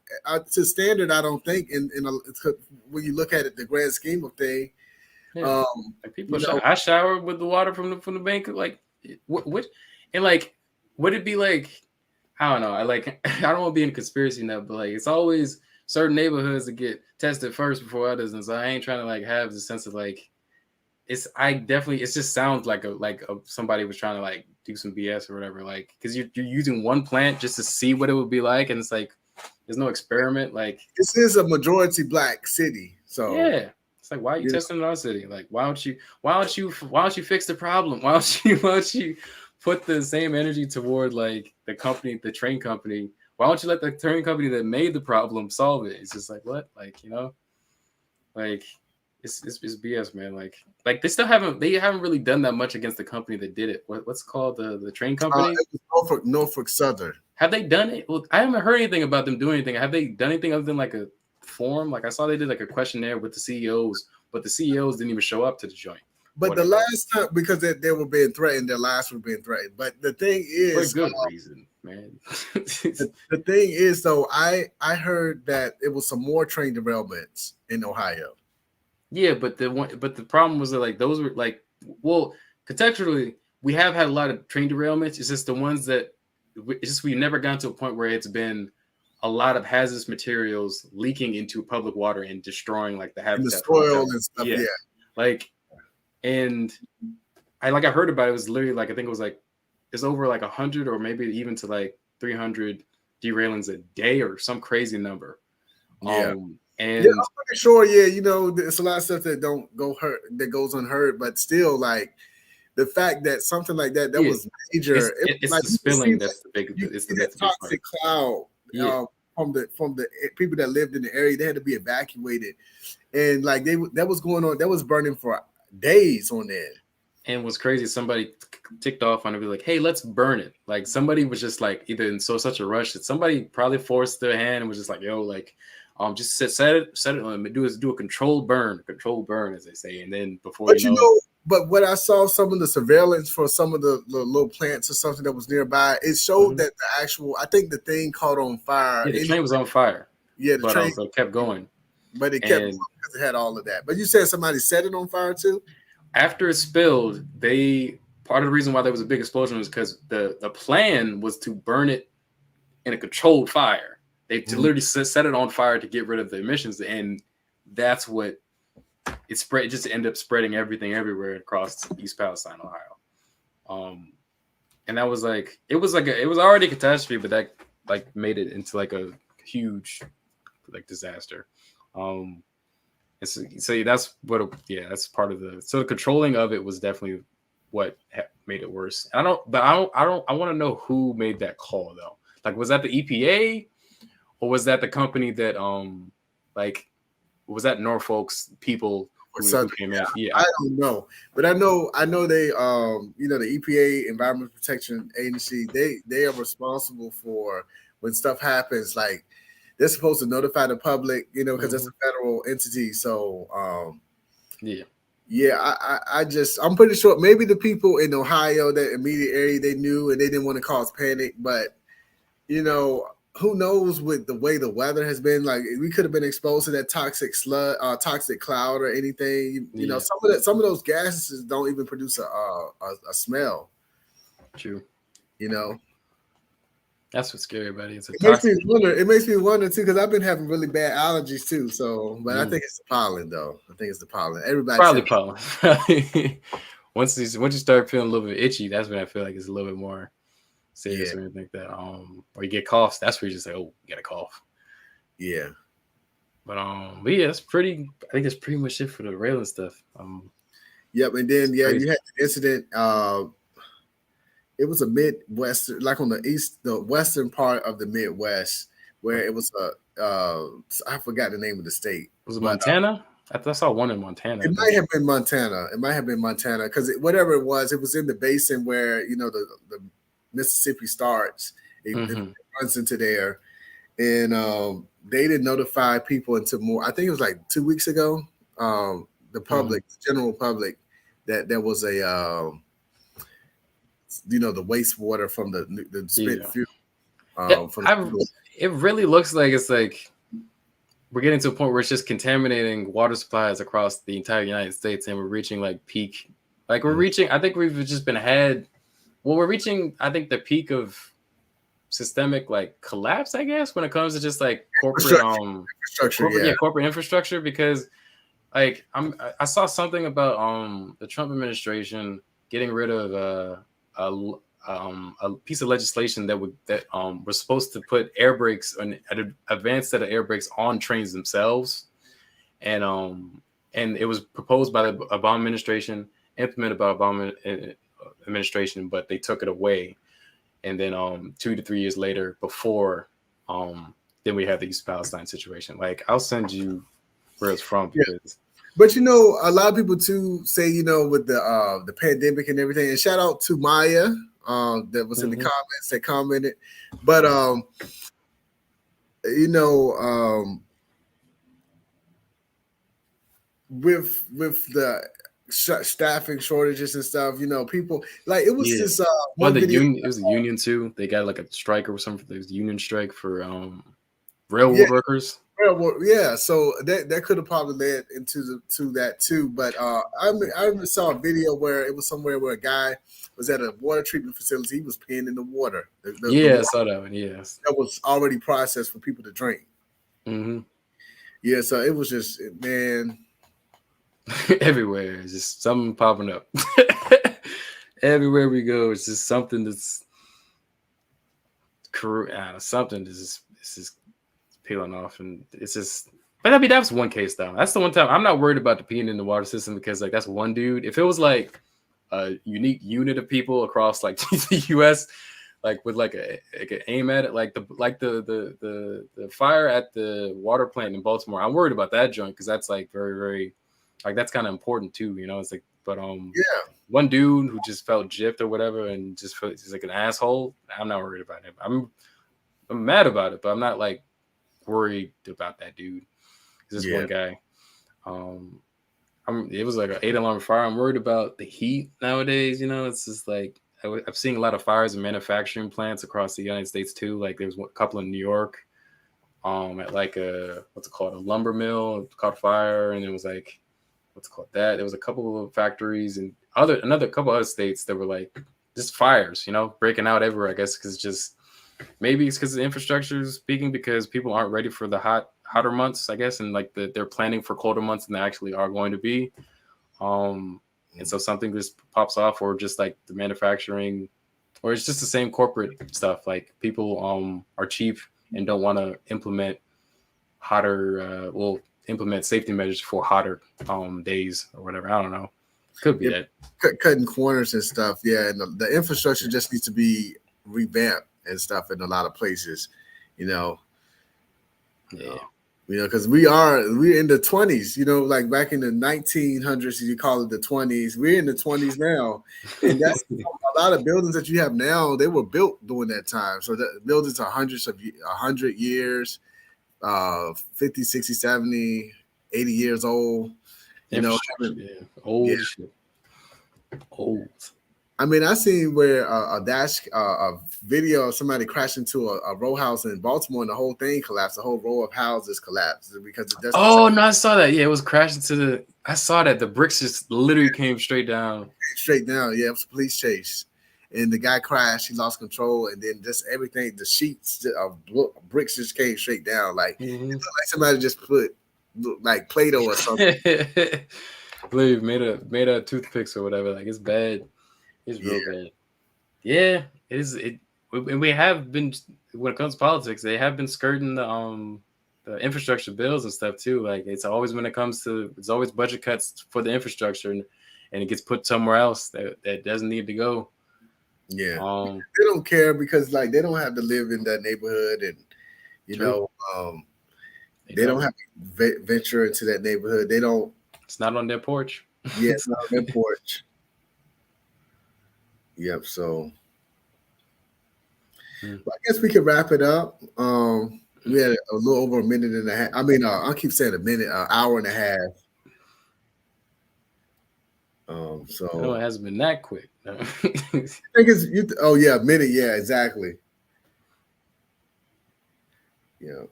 to standard. I don't think when you look at it, the grand scheme of things. Yeah. Like people, I shower with the water from the bank. Like, what, and like, would it be like? I don't know. I don't want to be in conspiracy now, but like, it's always certain neighborhoods that get tested first before others, and so I ain't trying to like have the sense of like, it just sounds like somebody was trying to like do some BS or whatever, like, because you're using one plant just to see what it would be like, and it's like there's no experiment. Like, this is a majority black city, so yeah. It's like, why are you testing in our city? Like, why don't you fix the problem? Why don't you put the same energy toward like the train company? Why don't you let the train company that made the problem solve it? It's just like, what? Like, like it's BS, man. Like they haven't really done that much against the company that did it. What's called the train company? Norfolk Southern. Have they done it? Well, I haven't heard anything about them doing anything. Have they done anything other than like a form. Like I saw they did like a questionnaire with the CEOs, but the CEOs didn't even show up to the joint. But the last time, because they were being threatened, their lives were being threatened. But the thing is, for good reason, man. the thing is, though, I heard that it was some more train derailments in Ohio. Yeah, but the problem was that like those were like, well, contextually, we have had a lot of train derailments. It's just the ones that we've never gotten to a point where it's been a lot of hazardous materials leaking into public water and destroying like the habitat, the soil and stuff. Yeah. Like. And I heard about it, was literally like, I think it was like, it's over like 100 or maybe even to like 300 derailings a day or some crazy number. Yeah. And yeah, I'm pretty sure. Yeah. You know, there's a lot of stuff that that goes unheard, but still like the fact that something like that was major. It's like, the spilling that's the big, it's the toxic cloud. From the people that lived in the area, they had to be evacuated. And like that was going on, that was burning for days on there. And what's crazy, somebody ticked off on it, be like, hey, let's burn it. Like somebody was just like either in such a rush that somebody probably forced their hand and was just like, yo, like just set it do a controlled burn, as they say. And then before but when I saw some of the surveillance for some of the little plants or something that was nearby, it showed that the actual, I think the thing caught on fire. Yeah, the train was on fire. Yeah, the train kept going. But it kept going because it had all of that. But you said somebody set it on fire too? After it spilled, part of the reason why there was a big explosion was because the plan was to burn it in a controlled fire. They literally set it on fire to get rid of the emissions, and that's what it spread. It just ended up spreading everything everywhere across East Palestine, Ohio. And that was like it was already a catastrophe, but that like made it into like a huge like disaster. So that's that's part of the controlling of it was definitely what made it worse. I want to know who made that call though. Like, was that the EPA or was that the company that was that Norfolk's people who came in? Yeah, I don't know, but I know they the EPA, Environmental Protection Agency, they are responsible for when stuff happens. Like, they're supposed to notify the public, because it's a federal entity. So, I'm pretty sure maybe the people in Ohio, that immediate area, they knew and they didn't want to cause panic. But, who knows with the way the weather has been? Like, we could have been exposed to that toxic toxic cloud or anything. Some of those gases don't even produce a smell. True. That's what's scary about it. It makes me wonder too, because I've been having really bad allergies too. So, but I think it's the pollen, though. I think it's the pollen. Everybody probably pollen. Once you start feeling a little bit itchy, that's when I feel like it's a little bit more serious or anything like that. Or you get coughs. That's where you just say, "Oh, you got a cough." Yeah. But yeah, that's pretty. I think that's pretty much it for the railing stuff. Yep, and then you had the incident. It was a Midwestern, like on the western part of the Midwest, where it was I forgot the name of the state. Was it Montana? I saw one in Montana. It might have been Montana. Because whatever it was in the basin where the Mississippi starts. It runs into there, and they didn't notify people until more. I think it was like 2 weeks ago. The public, the general public, that there was a. The wastewater from the spent fuel. It really looks like it's like we're getting to a point where it's just contaminating water supplies across the entire United States, and we're reaching like peak. Like we're reaching. I think we've just we're reaching. I think the peak of systemic like collapse. I guess when it comes to just like corporate corporate infrastructure, because like I saw something about the Trump administration getting rid of a piece of legislation that was supposed to put air brakes, an advanced set of air brakes on trains themselves, and it was proposed by the Obama administration, implemented by Obama administration, but they took it away, and then 2 to 3 years later, before then we have the East Palestine situation. Like, I'll send you where it's from because. But a lot of people too say, with the pandemic and everything, and shout out to Maya that was in the comments that commented. But with the staffing shortages and stuff, you know, people like it was just well, the union, it was a union too. They got like a strike or something. There was a union strike for railroad workers. Yeah, so that could have probably led into that too. But I saw a video where it was somewhere where a guy was at a water treatment facility. He was peeing in the water. The I saw that one. Yes, that was already processed for people to drink. Mm-hmm. Yeah, so it was just, man, everywhere. It's just something popping up. Everywhere we go, it's just something that's something that's just peeling off, and it's just. But I mean, that was one case though. That's the one time I'm not worried about the peeing in the water system because like that's one dude. If it was like a unique unit of people across like the U.S., like with like a aim at it, like the fire at the water plant in Baltimore, I'm worried about that joint because that's like very, very, like that's kind of important too, you know. It's like, but one dude who just felt gypped or whatever and just felt he's like an asshole. I'm not worried about him. I'm mad about it, but I'm not like worried about that dude. This one guy. It was like an 8-alarm fire. I'm worried about the heat nowadays. You know, it's just like I've seen a lot of fires in manufacturing plants across the United States too. Like there's a couple in New York, at like a lumber mill caught fire, and it was like there was a couple of factories and another couple other states that were like just fires, you know, breaking out everywhere. I guess because maybe it's because of the infrastructure speaking, because people aren't ready for the hotter months, I guess, and like they're planning for colder months than they actually are going to be. And so something just pops off, or just like the manufacturing, or it's just the same corporate stuff. Like people are cheap and don't want to implement implement safety measures for hotter days or whatever. I don't know. Could be that. Cutting corners and stuff. Yeah, and the infrastructure just needs to be revamped and stuff in a lot of places, you know. Yeah. You know, because we're in the 20s, you know, like back in the 1900s, you call it the 20s. We're in the 20s now. And that's a lot of buildings that you have now, they were built during that time. So the buildings are 100 years, 50, 60, 70, 80 years old. You know, old shit. Old. I mean, I seen where a video of somebody crashed into a row house in Baltimore, and the whole thing collapsed. The whole row of houses collapsed because it doesn't. Oh no, I saw that. Yeah, it was crashing I saw that. The bricks just literally came straight down. Straight down. Yeah, it was a police chase, and the guy crashed. He lost control, and then just everything. The sheets of bricks just came straight down. Like it looked like somebody just put like Play-Doh or something. Believe made a toothpicks or whatever. Like it's bad. It's real bad. Yeah, it is. And we have been, when it comes to politics, they have been skirting the infrastructure bills and stuff too. Like it's always it's always budget cuts for the infrastructure, and it gets put somewhere else that doesn't need to go. Yeah, they don't care because like they don't have to live in that neighborhood, and you know, they don't have to venture into that neighborhood. They don't. It's not on their porch. Yeah, it's not on their porch. Yep. So I guess we can wrap it up. We had a little over a minute and a half. I mean, I keep saying a minute, an hour and a half. So no, it hasn't been that quick. No. I think it's a minute. Yeah, exactly. Yeah.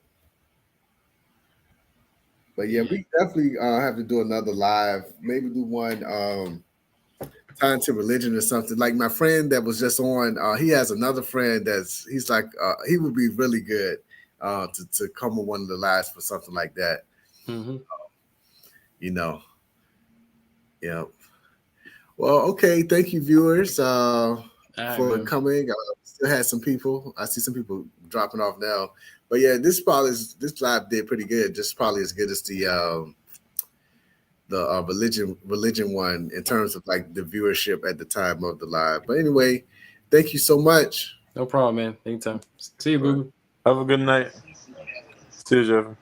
But yeah, we definitely have to do another live. Maybe do one tied to religion or something. Like my friend that was just on, he has another friend he's like he would be really good to come on one of the lives for something like that. Mm-hmm. You know. Yeah. Well, okay. Thank you, viewers, for coming. Still had some people. I see some people dropping off now. But yeah, this live did pretty good. Just probably as good as the religion one in terms of like the viewership at the time of the live. But anyway, thank you so much. No problem, man. Anytime. See you, boo. Have a good night. See you, Jaffre.